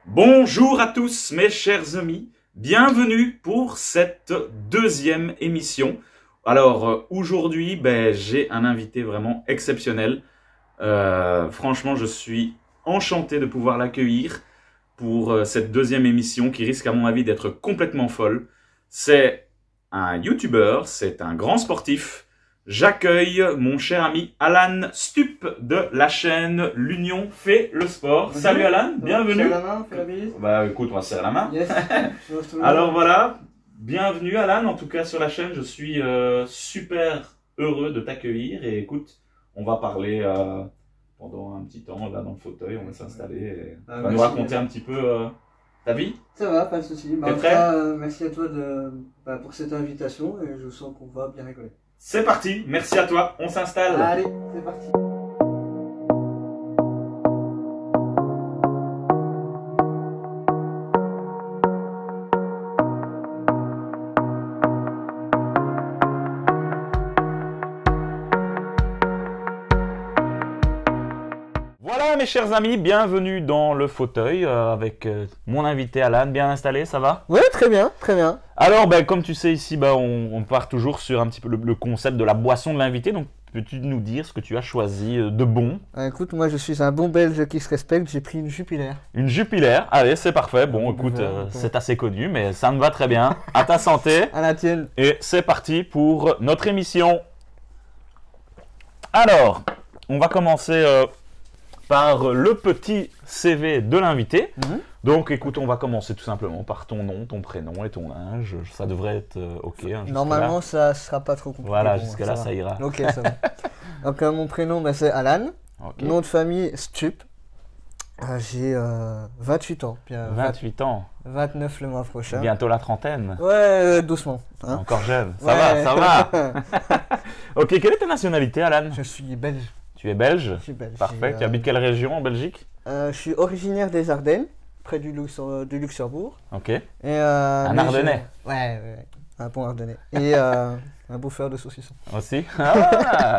Bonjour à tous mes chers amis, bienvenue pour cette deuxième émission. Alors aujourd'hui j'ai un invité vraiment exceptionnel. Franchement je suis enchanté de pouvoir l'accueillir pour cette deuxième émission qui risque à mon avis d'être complètement folle. C'est un YouTuber, c'est un grand sportif. J'accueille mon cher ami Alan Stup de la chaîne L'Union fait le sport. Bonjour. Salut Alan, bienvenue. Serre la main, fais la bise. Bah écoute, on va se serrer la main. Yes. Alors voilà, bienvenue Alan, en tout cas sur la chaîne, je suis super heureux de t'accueillir et écoute, on va parler pendant un petit temps là dans le fauteuil, on va s'installer et on va nous raconter un petit peu ta vie. Ça va, pas de soucis. T'es prêt? Merci à toi pour cette invitation et je sens qu'on va bien rigoler. C'est parti, merci à toi, on s'installe. Allez, c'est parti. Voilà mes chers amis, bienvenue dans le fauteuil avec mon invité Alan, bien installé, ça va? Ouais, très bien, très bien. Alors, comme tu sais ici, on part toujours sur un petit peu le concept de la boisson de l'invité. Donc, peux-tu nous dire ce que tu as choisi de bon? Écoute, moi je suis un bon Belge qui se respecte, j'ai pris une Jupiler. Une Jupiler. Allez, c'est parfait. Bon, écoute, Ouais. c'est assez connu, mais ça me va très bien. À ta santé. À la tienne. Et c'est parti pour notre émission. Alors, on va commencer par le petit CV de l'invité. Donc, écoute, on va commencer tout simplement par ton nom, ton prénom et ton âge. Ça devrait être OK. Hein, Normalement, ça sera pas trop compliqué. voilà, pour moi, jusque-là, va. ça ira. Ok, ça va. Donc, mon prénom, c'est Alan. Ok. Nom de famille, Stup. J'ai 28 ans. Bien, 28 ans. 29 le mois prochain. Bientôt la trentaine. Ouais, doucement. Hein. Encore jeune. Ça Ouais. va, ça va. Ok, quelle est ta nationalité, Alan? Je suis belge. Tu es belge? Je suis belge. Parfait. Tu habites quelle région en Belgique? Je suis originaire des Ardennes, près du Luxembourg. Ok. Et, Un mais Ardennais. Ouais, un bon Ardennais. Et un bouffeur de saucisson. Aussi? Ah.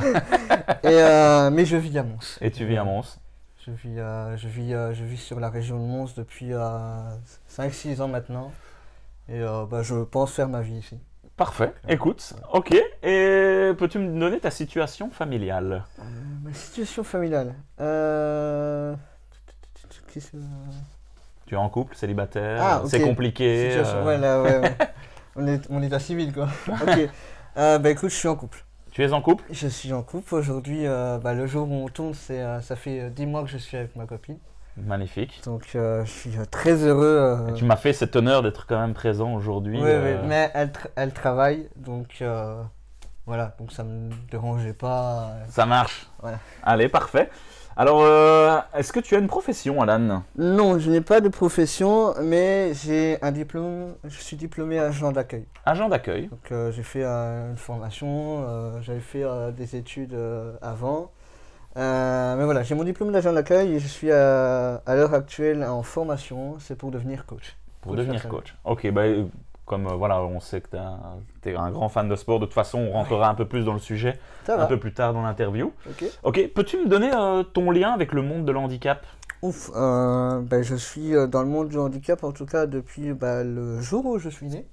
Mais je vis à Mons. Et tu vis à Mons? Je vis sur la région de Mons depuis 5-6 ans maintenant. Et je pense faire ma vie ici. Parfait. Écoute, ok. Et peux-tu me donner ta situation familiale? Ma situation familiale. Tu es en couple, célibataire? Ah, ok. C'est compliqué? Situation, ouais, là, ouais. On est à civil, quoi. Ok. Écoute, je suis en couple. Tu es en couple? Je suis en couple. Aujourd'hui, le jour où on tourne, ça fait 10 mois que je suis avec ma copine. Magnifique. Donc, je suis très heureux. Tu m'as fait cet honneur d'être quand même présent aujourd'hui. Oui, mais elle travaille, donc voilà, donc ça me dérangeait pas. Ça marche. Voilà. Allez, parfait. Alors, est-ce que tu as une profession, Alan? Non, je n'ai pas de profession, mais j'ai un diplôme. Je suis diplômé agent d'accueil. Agent d'accueil. Donc, j'ai fait une formation, j'avais fait des études avant. Mais voilà, j'ai mon diplôme d'agent d'accueil et je suis à l'heure actuelle en formation. C'est pour devenir coach. Pour devenir coach. Ok, comme voilà, on sait que tu es un grand fan de sport, de toute façon, on rentrera un peu plus dans le sujet Ça un va. peu plus tard dans l'interview. Ok. Ok, peux-tu me donner ton lien avec le monde de l'handicap? Ouf, je suis dans le monde du handicap en tout cas depuis le jour où je suis né.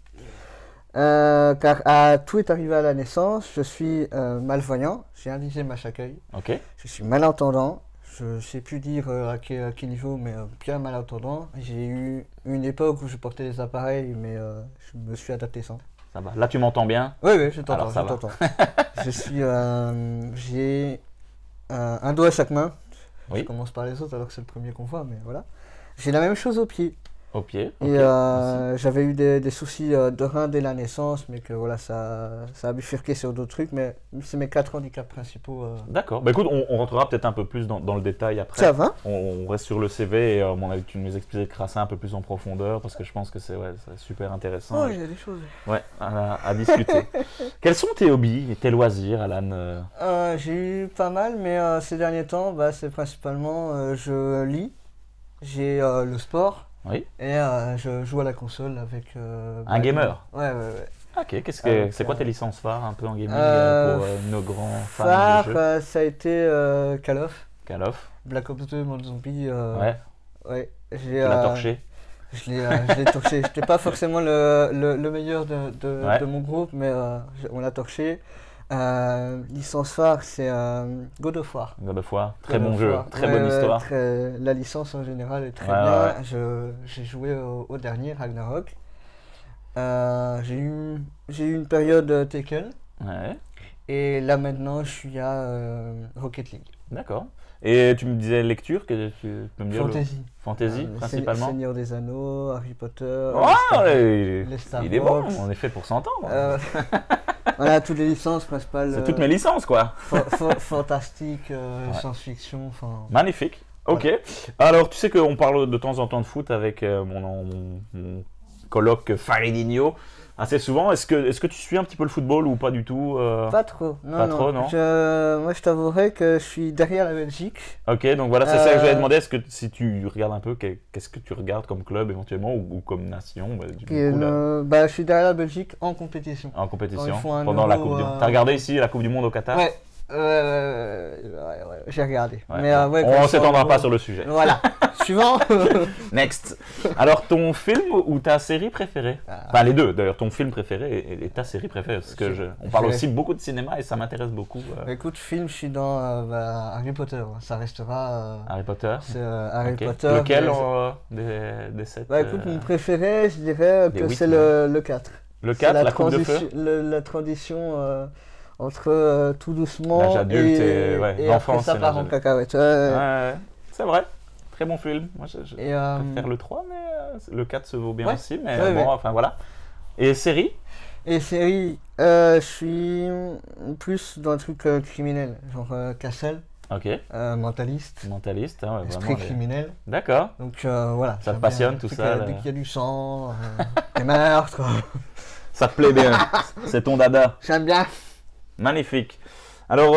Car tout est arrivé à la naissance. Je suis malvoyant, j'ai un dixième à chaque œil. Ok. Je suis malentendant, je ne sais plus dire à quel niveau, mais bien malentendant. J'ai eu une époque où je portais des appareils, mais je me suis adapté sans. Ça va. Là, tu m'entends bien? Oui, je t'entends, Alors, ça je va. t'entends. J'ai un doigt à chaque main. Oui. Je commence par les autres alors que c'est le premier qu'on voit, mais voilà. J'ai la même chose au pied. Au pied. Et Ok. j'avais eu des soucis de rein dès la naissance, mais que voilà, ça a bifurqué sur d'autres trucs, mais c'est mes 4 handicaps principaux. D'accord. Écoute, on rentrera peut-être un peu plus dans le détail après. Ça va? On reste sur le CV et à mon avis, tu nous expliqueras ça un peu plus en profondeur parce que je pense que c'est super intéressant. Oh, il y a des choses. Ouais, à discuter. Quels sont tes hobbies et tes loisirs, Alan? J'ai eu pas mal, mais ces derniers temps, c'est principalement je lis, j'ai le sport. Oui. Et je joue à la console avec. Un gamer? Ouais. Ok, Avec, c'est quoi tes licences phares un peu en gaming pour nos grands fans de jeux? Phare, ça a été Call of, Call of? Black Ops 2, Mode Zombie, Ouais. Ouais, Tu l'as torché. je l'ai torché. J'étais pas forcément le meilleur Ouais. de mon groupe, mais on l'a torché. Licence phare, c'est God of War. God of War. Très God bon of jeu, War. très Ouais, bonne ouais, histoire. la licence en général est très Ouais, ouais, ouais. bien. J'ai joué au dernier, Ragnarok. J'ai eu une période Taken. Ouais, Et là maintenant, je suis à Rocket League. d'accord. Et tu me disais lecture, que tu peux me dire Fantasy. Fantasy, principalement. Seigneur des Anneaux, Harry Potter, Oh, les Star il est bon, Wars. on est fait pour s'entendre. Voilà, toutes les licences principales. C'est toutes mes licences, quoi. Fantastique, Ouais. science-fiction, enfin. Magnifique. Ok. Alors, tu sais qu'on parle de temps en temps de foot avec mon coloc Faridinho assez souvent. Est-ce que tu suis un petit peu le football ou pas du tout Pas trop, non, Pas non. trop, non. Moi, je t'avouerai que je suis derrière la Belgique. Ok, donc voilà, c'est ça que je voulais demander. Est-ce que si tu regardes un peu, qu'est-ce que tu regardes comme club éventuellement ou comme nation du coup, là, Bah, je suis derrière la Belgique en compétition. en Quand compétition ils font un pendant la Euro, Coupe du Monde? T'as regardé ici la Coupe du Monde au Qatar? Ouais, j'ai regardé. Ouais, Mais, bon. ouais, quand On ils ne sont s'étendra en pas Euro- sur le sujet. Voilà. Suivant. Next. Alors, ton film ou ta série préférée? Enfin, les deux, d'ailleurs, ton film préféré et ta série préférée. Parce que on parle aussi beaucoup de cinéma et ça m'intéresse beaucoup. Bah, écoute, film, je suis dans Harry Potter. Ça restera. Harry Potter. C'est Harry Ok. Potter. Lequel mais- des sept Bah, écoute, mon préféré, je dirais des que huit, c'est non. le 4. Le C'est 4, la coupe de feu? La transition entre tout doucement L'âge adulte et après l'enfance ça et part l'âge en adulte. cacahuète. Ouais, c'est vrai. Très bon film. Moi, je Et, préfère le 3, mais le 4 se vaut bien ouais, aussi. Mais ouais, bon, ouais. enfin voilà. Et série? et série, je suis plus dans le truc criminel, genre Castle, Ok. Mentaliste, Mentaliste, hein, ouais, Esprit vraiment. criminel. D'accord. Donc voilà. Ça te j'aime passionne, bien. tout Dès ça, qu'il y a- là. Dès qu'il y a du sang, des meurtres, Ça te plaît bien. C'est ton dada. j'aime bien. Magnifique. Alors,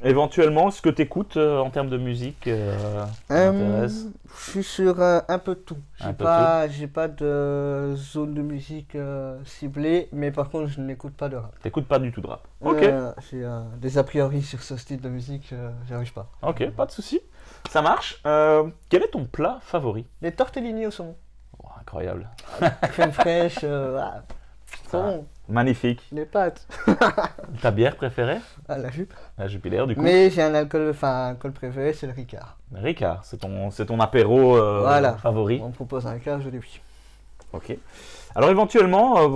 éventuellement, ce que tu écoutes en termes de musique t'intéresse? Je suis sur un peu de tout. Un peu J'ai pas de zone de musique ciblée, mais par contre, je n'écoute pas de rap. T'écoutes pas du tout de rap. Ok. J'ai des a priori sur ce style de musique, j'y arrive pas. Ok, pas de souci. Ça marche. Quel est ton plat favori? Les tortellini au saumon, Oh, incroyable. crème fraîche, voilà. Trop bon. Magnifique. Les pâtes, Ta bière préférée? la jupe. La Jupiler, du coup. Mais j'ai un alcool préféré, c'est le Ricard. Ricard, c'est ton apéro Voilà. favori. On me propose un Ricard, je dis oui. Ok. Alors éventuellement,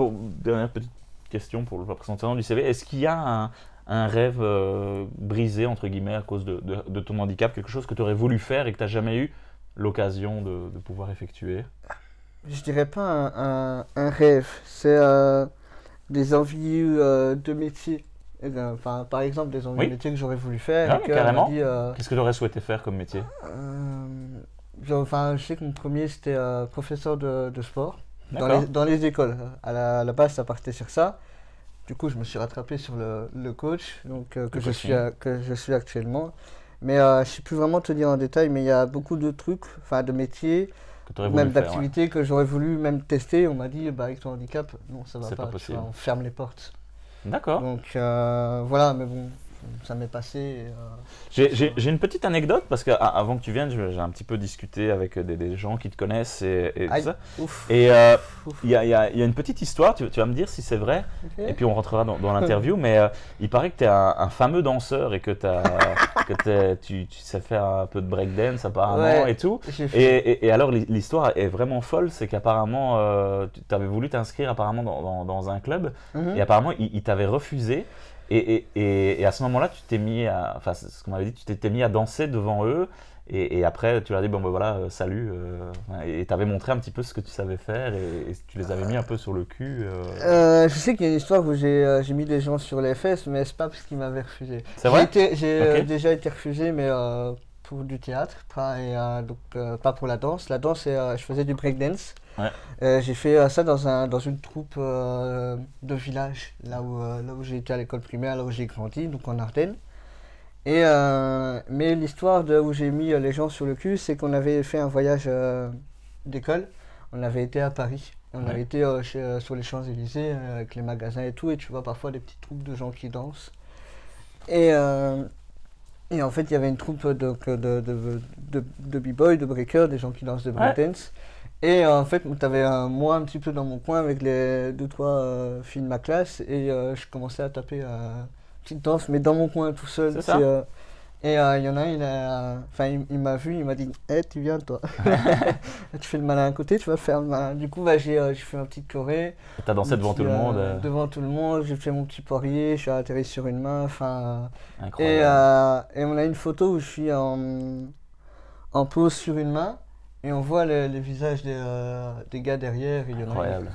dernière petite question pour le représentant du CV, est-ce qu'il y a un rêve brisé, entre guillemets, à cause de ton handicap, quelque chose que tu aurais voulu faire et que tu n'as jamais eu l'occasion de pouvoir effectuer? Je dirais pas un rêve, c'est des envies de métier. Enfin, par exemple, des envies Oui. de métier que j'aurais voulu faire. Ah, et mais que, carrément. on m'a dit, Qu'est-ce que tu aurais souhaité faire comme métier? enfin, je sais que mon premier c'était professeur de sport D'accord. dans les écoles. À la base, ça partait sur ça. Du coup, je me suis rattrapé sur le coach, donc que je suis actuellement. Mais je ne sais plus vraiment te dire en détail, mais il y a beaucoup de trucs, enfin de métiers, Que tu aurais voulu même faire, ouais. d'activités que j'aurais voulu même tester. On m'a dit, bah, avec ton handicap, non, ça va C'est pas pas, tu possible. vois, on ferme les portes. D'accord. Donc voilà, mais bon, ça m'est passé. et, J'ai une petite anecdote parce qu'avant que tu viennes, j'ai un petit peu discuté avec des gens qui te connaissent et tout Aïe, ça. ouf. Et Ouf. il y a une petite histoire, tu vas me dire si c'est vrai, Ok. et puis on rentrera dans l'interview, mais il paraît que tu es un fameux danseur et que, tu sais faire un peu de breakdance apparemment Ouais. et tout. J'ai fait- Et alors l'histoire est vraiment folle, c'est qu'apparemment tu avais voulu t'inscrire apparemment dans un club Mhm. et apparemment il t'avait refusé. Et à ce moment-là, tu t'es mis à, enfin, c'est ce qu'on m'avait dit, tu t'étais mis à danser devant eux. Et après, tu leur as dit, bon ben voilà, salut. Et tu avais montré un petit peu ce que tu savais faire et tu les avais mis un peu sur le cul. Je sais qu'il y a une histoire où j'ai mis des gens sur les fesses, mais c'est pas parce qu'ils m'avaient refusé. C'est vrai? J'ai Ok. déjà été refusé, mais pour du théâtre, donc, pas pour la danse. La danse, je faisais du breakdance. Ouais. J'ai fait ça dans une troupe de village, là où j'ai été à l'école primaire, là où j'ai grandi, donc en Ardennes. Mais l'histoire où j'ai mis les gens sur le cul, c'est qu'on avait fait un voyage d'école. On avait été à Paris. On Ouais. avait été sur les Champs-Élysées avec les magasins et tout. Et tu vois parfois des petites troupes de gens qui dansent. Et Et en fait, il y avait une troupe de b-boys, de breakers, des gens qui dansent de breakdance. Et en fait, tu avais moi un petit peu dans mon coin avec les 2-3 filles de ma classe. Et je commençais à taper petite danse, mais dans mon coin tout seul. C'est ça. Et il y en a un, il m'a vu, il m'a dit hey, tu viens toi. Tu fais le malin à côté, tu vas faire le malin. Du coup, j'ai fait ma petite choré. T'as dansé devant tout le monde. Devant tout le monde, j'ai fait mon petit poirier, je suis atterri sur une main. Incroyable. Et on a une photo où je suis en pose sur une main. Et on voit les visages des gars derrière. Et Incroyable.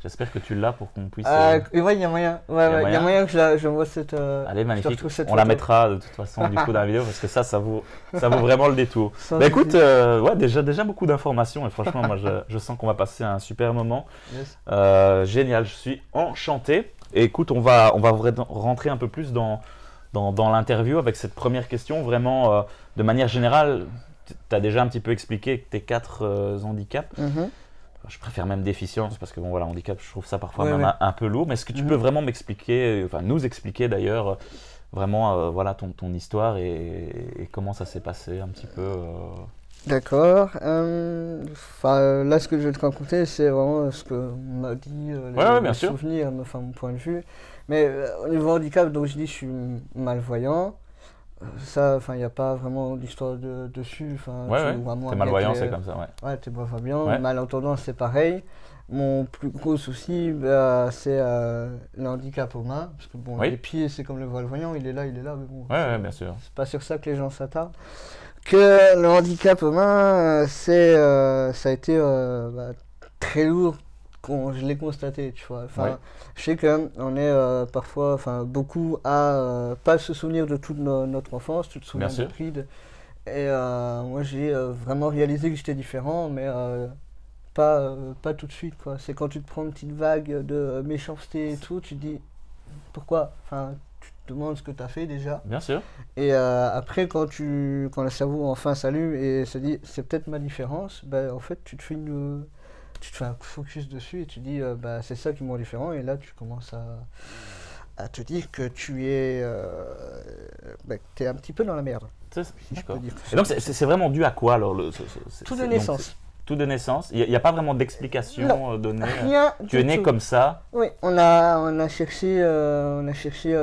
J'espère que tu l'as pour qu'on puisse. Et ouais, il y a moyen. Il y a moyen que je vois cette. Allez, magnifique. Cette on la mettra de toute façon du coup dans la vidéo parce que ça vaut vraiment le détour. Bah écoute, ouais, déjà beaucoup d'informations et franchement, moi je sens qu'on va passer un super moment. Yes. Génial, je suis enchanté. Et écoute, on va rentrer un peu plus dans l'interview avec cette première question. Vraiment, de manière générale, tu as déjà un petit peu expliqué tes 4 handicaps. Je préfère même déficience parce que bon voilà, handicap, je trouve ça parfois un peu lourd. Mais est-ce que tu peux vraiment m'expliquer, enfin nous expliquer d'ailleurs, vraiment voilà ton histoire et comment ça s'est passé un petit peu D'accord. Là, ce que je vais te raconter, c'est vraiment ce que m'a dit les souvenirs, mon point de vue. Mais au niveau handicap, donc je dis je suis malvoyant. Ça, il n'y a pas vraiment d'histoire dessus. T'es malvoyant, c'est comme ça, ouais. T'es malvoyant. Malentendant, c'est pareil. Mon plus gros souci, c'est le handicap aux mains. Parce que bon, les pieds, c'est comme le malvoyant, il est là, mais bon. Bien sûr. C'est pas sur ça que les gens s'attardent. Que le handicap aux mains, ça a été très lourd quand je l'ai constaté, tu vois. Je sais qu'on est parfois, beaucoup à pas se souvenir de toute notre enfance, tu te souviens de Pride. Et moi, j'ai vraiment réalisé que j'étais différent, mais pas tout de suite, quoi. C'est quand tu te prends une petite vague de méchanceté et tout, tu te dis pourquoi, tu te demandes ce que tu as fait déjà. Bien sûr. Et après, quand le cerveau enfin s'allume et se dit c'est peut-être ma différence, en fait, tu te fais un focus dessus et tu dis c'est ça qui me rend différent. Et là, tu commences à te dire que tu es un petit peu dans la merde. Et donc, c'est vraiment dû à quoi alors Tout de naissance. Tout de naissance. Il n'y a pas vraiment d'explication donnée. Rien. Tu es né comme ça. Oui, on a cherché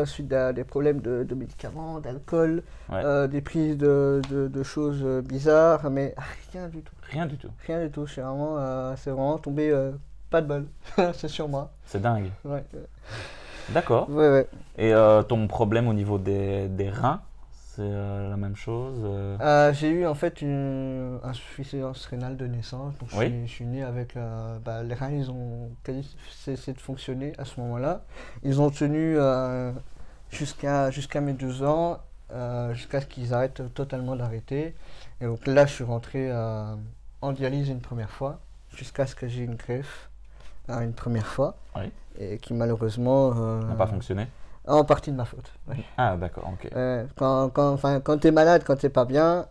suite à des problèmes de médicaments, d'alcool, des prises de choses bizarres, mais rien du tout. Rien du tout. Rien du tout. C'est vraiment tombé pas de bol. C'est sur moi. C'est dingue. Ouais. D'accord. Ouais. Et ton problème au niveau des reins, c'est la même chose J'ai eu en fait une insuffisance rénale de naissance. Donc je suis né avec les reins, ils ont cessé de fonctionner à ce moment-là. Ils ont tenu jusqu'à mes 2 ans, jusqu'à ce qu'ils arrêtent totalement d'arrêter. Et donc là, je suis rentré en dialyse une première fois, jusqu'à ce que j'ai une greffe une première fois, et qui malheureusement n'a pas fonctionné. En partie de ma faute. Ouais. Ah d'accord, ok. Quand tu es malade, quand tu n'es pas bien,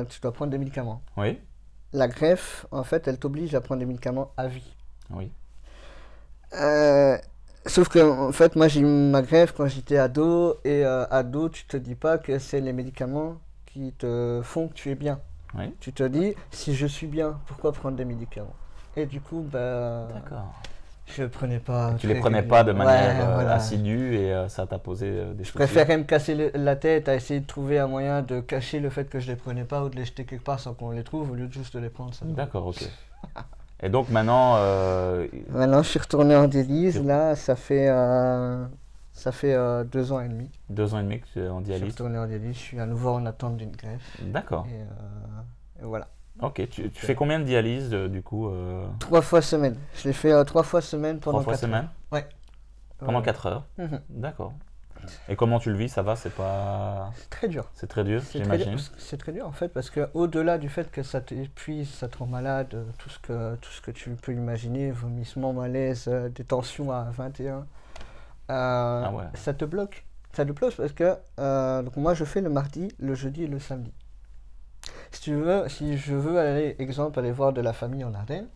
tu dois prendre des médicaments. Oui. La greffe, en fait, elle t'oblige à prendre des médicaments à vie. Oui. Sauf que, en fait, moi j'ai eu ma greffe quand j'étais ado, et ado, tu te dis pas que c'est les médicaments qui te font que tu es bien. Oui. Tu te dis, si je suis bien, pourquoi prendre des médicaments? Et du coup, d'accord. Je prenais pas. Tu les prenais pas de manière assidue et ça t'a posé des Je préférais me casser la tête à essayer de trouver un moyen de cacher le fait que je les prenais pas ou de les jeter quelque part sans qu'on les trouve au lieu de juste de les prendre. D'accord, ok. Et donc maintenant. Maintenant, je suis retourné en dialyse. Là, ça fait 2 ans et demi. 2 ans et demi que tu es en dialyse. Je suis retourné en dialyse. Je suis à nouveau en attente d'une greffe. D'accord. Et voilà. Ok, tu fais combien de dialyses du coup 3 fois semaine. Je l'ai fait 3 fois semaine pendant 3 fois 4 semaine. Heures. Ouais. Pendant 4 heures. D'accord. Et comment tu le vis? Ça va? C'est pas. C'est très dur. C'est très dur, j'imagine. C'est très dur en fait parce que au-delà du fait que ça t'épuise, ça te rend malade, tout ce que tu peux imaginer, vomissements, malaise, des tensions à 21, ça te bloque. Ça te bloque parce que donc moi je fais le mardi, le jeudi et le samedi. Si je veux aller voir de la famille en Ardennes,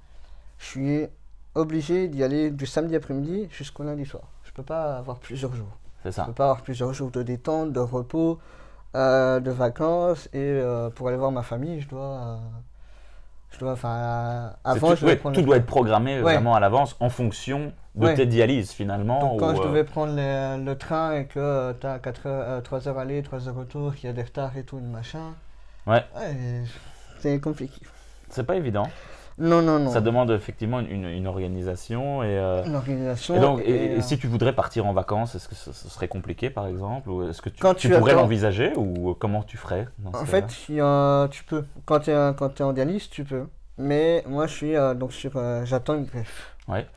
je suis obligé d'y aller du samedi après-midi jusqu'au lundi soir. Je peux pas avoir plusieurs jours. C'est ça. Je peux pas avoir plusieurs jours de détente, de repos. de vacances et pour aller voir ma famille, avant, je devais prendre tout doit être programmé Ouais. vraiment à l'avance en fonction de Ouais. tes dialyses finalement. Donc quand ou, je devais prendre le train et que tu as 3 heures aller, 3 heures retour, qu'il y a des retards et tout, machin, Ouais. c'est compliqué. C'est pas évident. Non, non, non. Ça demande effectivement une organisation L'organisation. et donc et, si tu voudrais partir en vacances, est-ce que ce serait compliqué par exemple, ou est-ce que Quand tu tu pourrais attends- l'envisager, ou comment tu ferais dans ce En cas-là? fait, tu peux. Quand tu es en dialyse, tu peux. Mais moi, je suis donc j'attends une greffe. Ouais.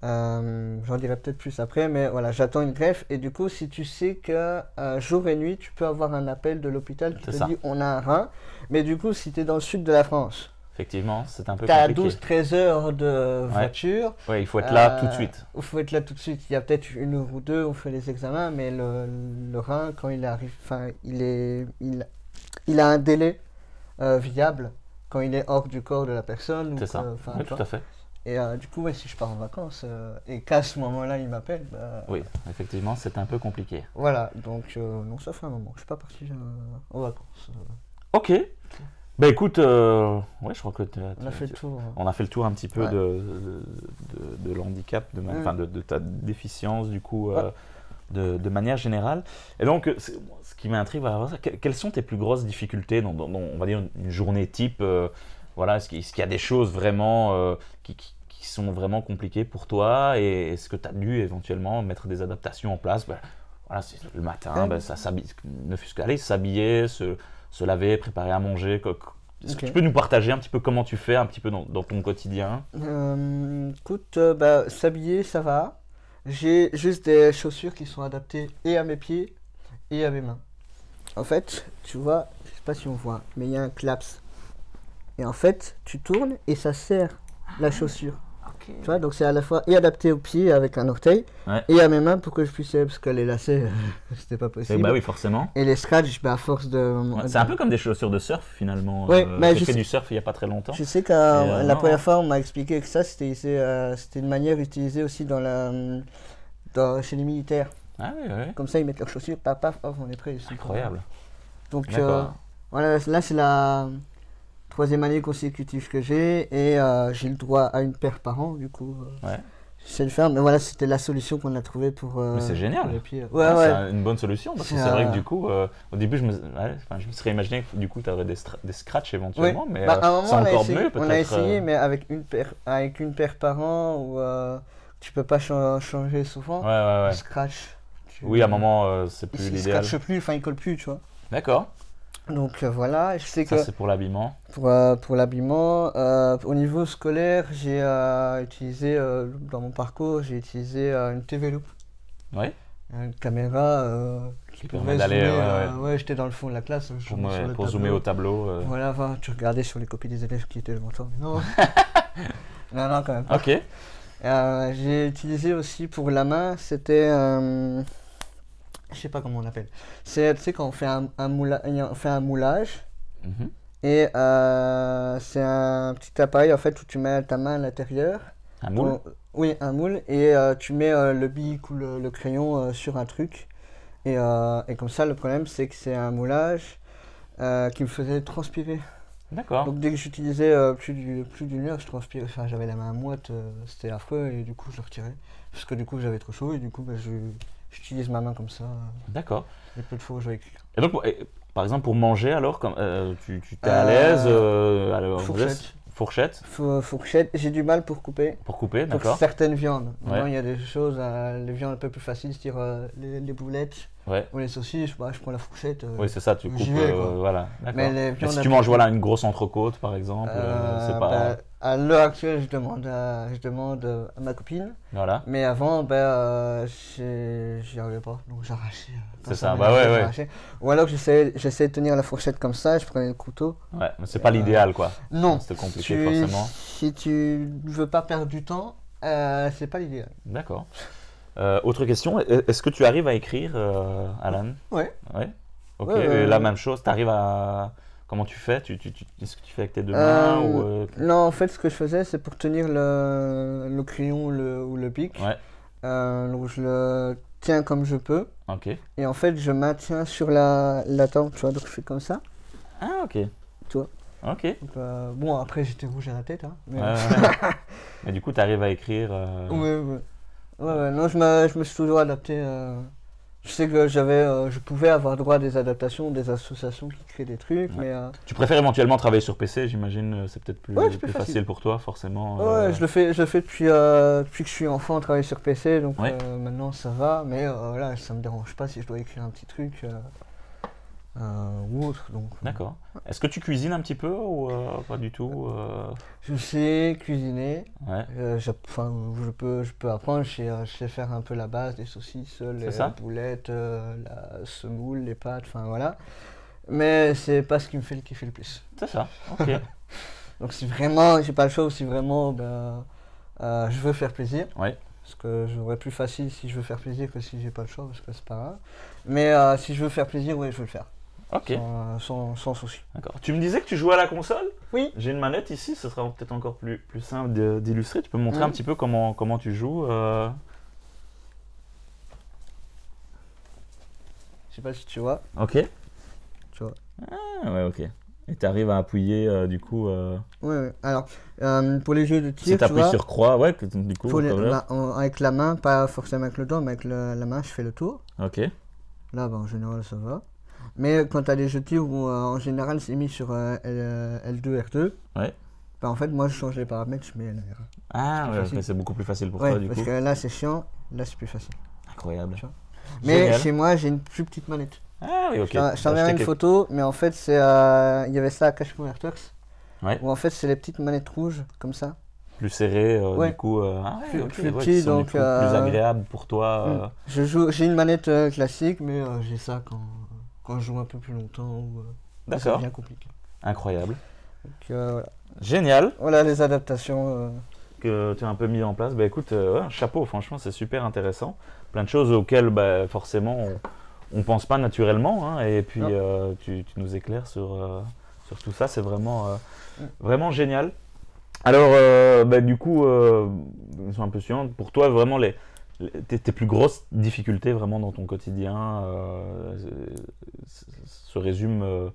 J'en dirai peut-être plus après, mais voilà, j'attends une greffe. Et du coup, si tu sais que jour et nuit, tu peux avoir un appel de l'hôpital qui C'est te ça. dit on a un rein. Mais du coup, si tu es dans le sud de la France, Effectivement, c'est un peu tu as compliqué. 12-13 heures de voiture. Ouais, il faut être là tout de suite. Il faut être là tout de suite. Il y a peut-être 1 heure ou 2, on fait les examens, mais le rein, quand il arrive, enfin, il a un délai viable quand il est hors du corps de la personne. C'est ça. Oui, tout à fait. Et du coup, ouais, si je pars en vacances et qu'à ce moment-là, il m'appelle, bah, Oui, effectivement, c'est un peu compliqué. voilà. Donc, non, ça fait un moment. Je suis pas parti en vacances. Ok. Bah écoute, ouais, je crois que On a fait le tour. on a fait le tour un petit peu Ouais. de l'handicap, enfin de ta déficience du coup, Ouais. de manière générale. Et donc, ce qui m'intrigue, voilà, quelles sont tes plus grosses difficultés dans, on va dire, une journée type, voilà, est-ce qu'il y a des choses vraiment qui sont vraiment compliquées pour toi, et est-ce que tu as dû éventuellement mettre des adaptations en place? Voilà, c'est le matin, ça ne fût-ce qu'aller s'habiller, se laver, préparer à manger. Est-ce que Ok. tu peux nous partager un petit peu comment tu fais un petit peu dans ton quotidien? Écoute, s'habiller, ça va. J'ai juste des chaussures qui sont adaptées et à mes pieds et à mes mains. En fait, tu vois, je sais pas si on voit, mais il y a un claps. Et en fait, tu tournes et ça serre la chaussure. Tu vois, donc c'est à la fois et adapté aux pieds avec un orteil Ouais. et à mes mains pour que je puisse, parce que les lacets, c'était pas possible. Bah oui, forcément. Et les scratchs, à force de. Ouais, c'est un peu comme des chaussures de surf finalement. Ouais, mais j'ai je fait sais- du surf il n'y a pas très longtemps. Je sais que Et, la non, première non. fois, on m'a expliqué que ça, c'était une manière utilisée aussi chez les militaires. Ah oui, oui. Comme ça, ils mettent leurs chaussures, paf, paf, hop, on est prêt. Incroyable. Donc, D'accord. voilà, là, c'est la 3e année consécutive que j'ai et j'ai le droit à une paire par an, du coup. Ouais. J'essaie de le faire, mais voilà, c'était la solution qu'on a trouvée pour. Mais c'est génial. pour les pieds. Ouais, Ouais, ouais. c'est une bonne solution, parce que C'est, c'est vrai que du coup, au début, je me serais imaginé que du coup, tu aurais des scratchs éventuellement, mais À un moment, c'est encore on mieux peut-être. a essayé, mais avec une paire par an où tu peux pas changer souvent. Ouais, ouais, ouais. Le scratch. Oui, à un moment, c'est plus Il l'idéal. scratche plus, enfin il colle plus, tu vois. D'accord. Donc voilà, je sais Ça, que c'est pour l'habillement. pour l'habillement, au niveau scolaire, j'ai utilisé, dans mon parcours, j'ai utilisé une TV Loop, Oui. une caméra qui permet pouvait d'aller, zoomer. ouais. J'étais dans le fond de la classe, je zoomais sur le Pour tableau. zoomer au tableau. Voilà, enfin, tu regardais sur les copies des élèves qui étaient devant toi. Mais non, non, non, quand même pas. Ok. J'ai utilisé aussi pour la main, c'était, je sais pas comment on appelle. C'est, tu sais, quand on fait on fait un moulage. Mhm. Et c'est un petit appareil en fait où tu mets ta main à l'intérieur. Un moule. Oui, un moule. Et tu mets le bic ou le crayon sur un truc. Et comme ça, le problème c'est que c'est un moulage qui me faisait transpirer. D'accord. Donc dès que j'utilisais plus d'une heure, je transpirais. Enfin, j'avais la main moite, c'était affreux. Et du coup, je le retirais. Parce que du coup, j'avais trop chaud. Et du coup, j'utilise ma main comme ça. D'accord. Les peu de fois où je vais écrire. Et donc, par exemple, pour manger, alors, tu t'es à l'aise alors, Fourchette. Fourchette Fourchette, j'ai du mal pour couper. pour couper, Pour d'accord. certaines viandes. Maintenant, Ouais. il y a des choses, les viandes un peu plus faciles, c'est-à-dire les boulettes Ouais. ou les saucisses, je prends la fourchette. Oui, c'est ça, tu coupes. j'y vais, quoi. Voilà, d'accord. Mais les Mais viandes si un tu peu manges plus- voilà, une grosse entrecôte, par exemple, c'est pas. À l'heure actuelle, je demande à ma copine. Voilà. Mais avant, j'y arrivais pas. Donc j'arrachais. Quand C'est ça, m'énervait, bah ouais, ouais. j'arrachais. Ou alors j'essayais de tenir la fourchette comme ça, je prenais le couteau. Ouais, mais c'est pas l'idéal, quoi. Non. C'était compliqué, forcément. Si tu veux pas perdre du temps, c'est pas l'idéal. D'accord. Autre question, est-ce que tu arrives à écrire, Alan? Ouais. Ouais. Ok. Ouais, Et la même chose, tu arrives à. Comment tu fais? Est-ce que tu fais avec tes deux mains ou, Non, en fait, ce que je faisais, c'est pour tenir le crayon ou le bic. Ouais. Donc, je le tiens comme je peux. Ok. Et en fait, je maintiens sur la tempe, tu vois, donc je fais comme ça. Ah, ok. Tu vois. Ok. Donc, bon, après, j'étais rouge à la tête, hein. Mais, Ouais. Mais du coup, tu arrives à écrire. ouais. Ouais, non, je me suis toujours adapté. Je sais que je pouvais avoir droit à des adaptations, des associations qui créent des trucs, Ouais. mais Tu préfères éventuellement travailler sur PC, j'imagine, c'est peut-être plus, Ouais, c'est plus plus facile facile. pour toi, forcément. ouais, je le fais depuis que je suis enfant, travailler sur PC, donc Ouais. maintenant ça va, mais voilà, ça me dérange pas si je dois écrire un petit truc ou autre. Donc, D'accord. Est-ce que tu cuisines un petit peu ou pas du tout je sais cuisiner, Ouais. enfin, je peux apprendre, je sais faire un peu la base, les saucisses, les ça boulettes, la semoule, les pâtes, enfin voilà. Mais c'est pas ce qui me fait kiffer le plus. C'est ça, ok. Donc si vraiment j'ai pas le choix, ou si vraiment je veux faire plaisir, Ouais. parce que j'aurais plus facile si je veux faire plaisir que si j'ai pas le choix, parce que c'est pas grave. Mais si je veux faire plaisir, oui, je veux le faire. Ok. Sans souci. D'accord. Tu me disais que tu jouais à la console? Oui. J'ai une manette ici, ce sera peut-être encore plus simple d'illustrer. Tu peux me montrer Mhm. un petit peu comment tu joues Je sais pas si tu vois. Ok. Tu vois. Ah ouais, ok. Et tu arrives à appuyer du coup. Ouais. Alors, pour les jeux de Si tir, tu tu appuies vois, sur croix, ouais, du coup. Comme là. avec la main, pas forcément avec le doigt, mais avec la main, je fais le tour. Ok. Là, en général, ça va. Mais quand tu as des jeux de tir où en général c'est mis sur L2, R2, Ouais. en fait, moi je change les paramètres, je mets LR. Ah C'est ouais, facile. ok, c'est beaucoup plus facile pour Ouais, toi du parce coup. que là c'est chiant, là c'est plus facile. Incroyable. Tu vois. Mais Génial. chez moi j'ai une plus petite manette. Ah oui, ok. Je t'enverrai une photo, mais en fait il y avait ça à Cash Converters. Ouais. Où en fait c'est les petites manettes rouges, comme ça. Plus serré, Ouais. du coup. Ah ouais, Plus- ok, plus ouais, petit, qui sont, du donc, coup, plus agréable pour toi. J'ai une manette classique, mais j'ai ça quand je joue un peu plus longtemps ou quand ça D'accord. devient compliqué. Incroyable. Donc, voilà. Génial Voilà les adaptations. que tu as un peu mis en place. Bah écoute, ouais, chapeau, franchement, c'est super intéressant. Plein de choses auxquelles, bah, forcément, on pense pas naturellement. Hein, et puis, Non. tu nous éclaires sur tout ça. C'est vraiment génial. Alors, bah, du coup, ils sont un peu suivantes. Pour toi, vraiment, tes plus grosses difficultés vraiment dans ton quotidien se résument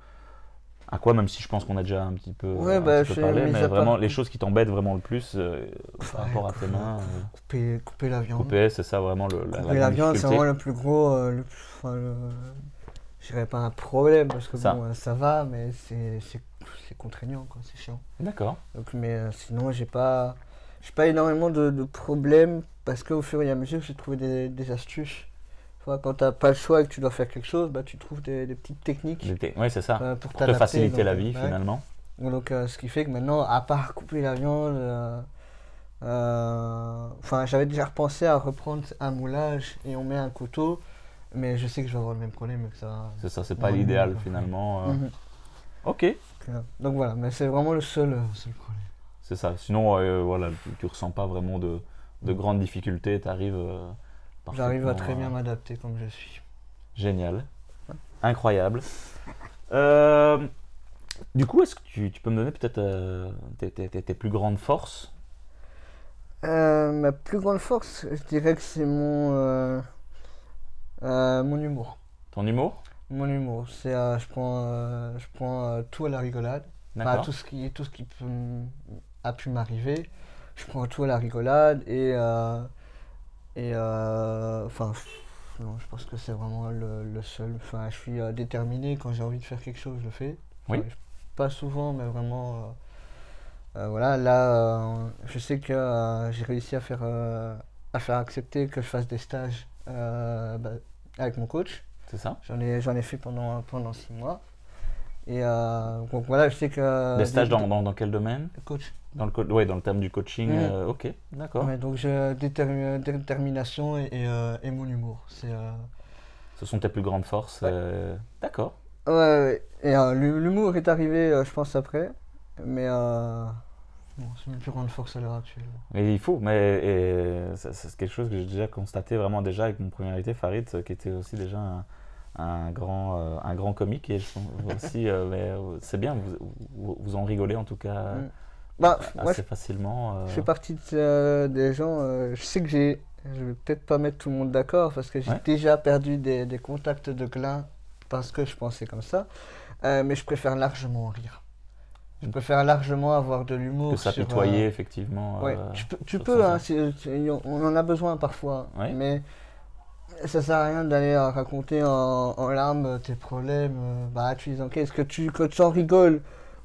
à quoi, même si je pense qu'on a déjà un petit peu, Ouais, bah, parlé, mis mais à vraiment part- les choses qui t'embêtent vraiment le plus par rapport à tes mains. Couper la viande. Couper, c'est ça vraiment la Couper la grande viande, c'est difficulté. vraiment le plus gros. Je dirais pas un problème parce que Ça. bon, ça va, mais c'est contraignant, quoi, c'est chiant. D'accord. Donc, mais sinon, j'ai pas énormément de problèmes parce qu'au fur et à mesure, j'ai trouvé des astuces. Tu vois, quand t'as pas le choix et que tu dois faire quelque chose, bah, tu trouves des petites techniques Oui, c'est ça. pour Pour te t'adapter. faciliter Donc, la vie, ouais. finalement. Donc, ce qui fait que maintenant, à part couper la viande, j'avais déjà repensé à reprendre un moulage et on met un couteau, mais je sais que je vais avoir le même problème et que ça va. C'est ça, c'est pas Ouais, l'idéal, ouais. finalement. Mhm. Ok. Donc voilà, mais c'est vraiment le seul problème. C'est ça. Sinon, voilà, tu ressens pas vraiment de grandes difficultés. Tu arrives J'arrive à très bien m'adapter comme je suis. Génial. Ouais. Incroyable. Du coup, est-ce que tu peux me donner peut-être tes plus grandes forces? Ma plus grande force, je dirais que c'est mon humour. Ton humour? Mon humour, c'est je prends tout à la rigolade. Enfin, D'accord. tout ce qui a pu m'arriver, je prends tout à la rigolade enfin, non, je pense que c'est vraiment le seul. Enfin, je suis déterminé quand j'ai envie de faire quelque chose, je le fais. Oui. Enfin, pas souvent, mais vraiment. Voilà, là, je sais que j'ai réussi à faire accepter que je fasse des stages avec mon coach. C'est ça? J'en ai fait pendant 6 mois. Et donc voilà, je sais que. Des stages dans quel domaine? Coach. Dans le terme du coaching. Mhm. Ok, d'accord. Ouais, donc j'ai détermination et mon humour. Ce sont tes plus grandes forces. Ouais. D'accord. Ouais. Et l'humour est arrivé, je pense, après. Mais bon, c'est mes plus grande force à l'heure actuelle. Mais il faut, mais c'est quelque chose que j'ai déjà constaté vraiment déjà avec mon premier invité, Farid, qui était aussi déjà un grand comique. Et je pense aussi, mais c'est bien, vous en rigolez en tout cas Bah, moi, assez facilement. je fais partie des gens. Je sais que je vais peut-être pas mettre tout le monde d'accord parce que j'ai Ouais. déjà perdu des contacts de glin parce que je pensais comme ça. Mais je préfère largement rire. Je préfère largement avoir de l'humour Que s'apitoyer, effectivement. Ouais, tu sur peux, ça. hein, on en a besoin parfois, Ouais. mais ça sert à rien d'aller raconter en larmes tes problèmes. Bah, tu les encaisses, que tu en rigoles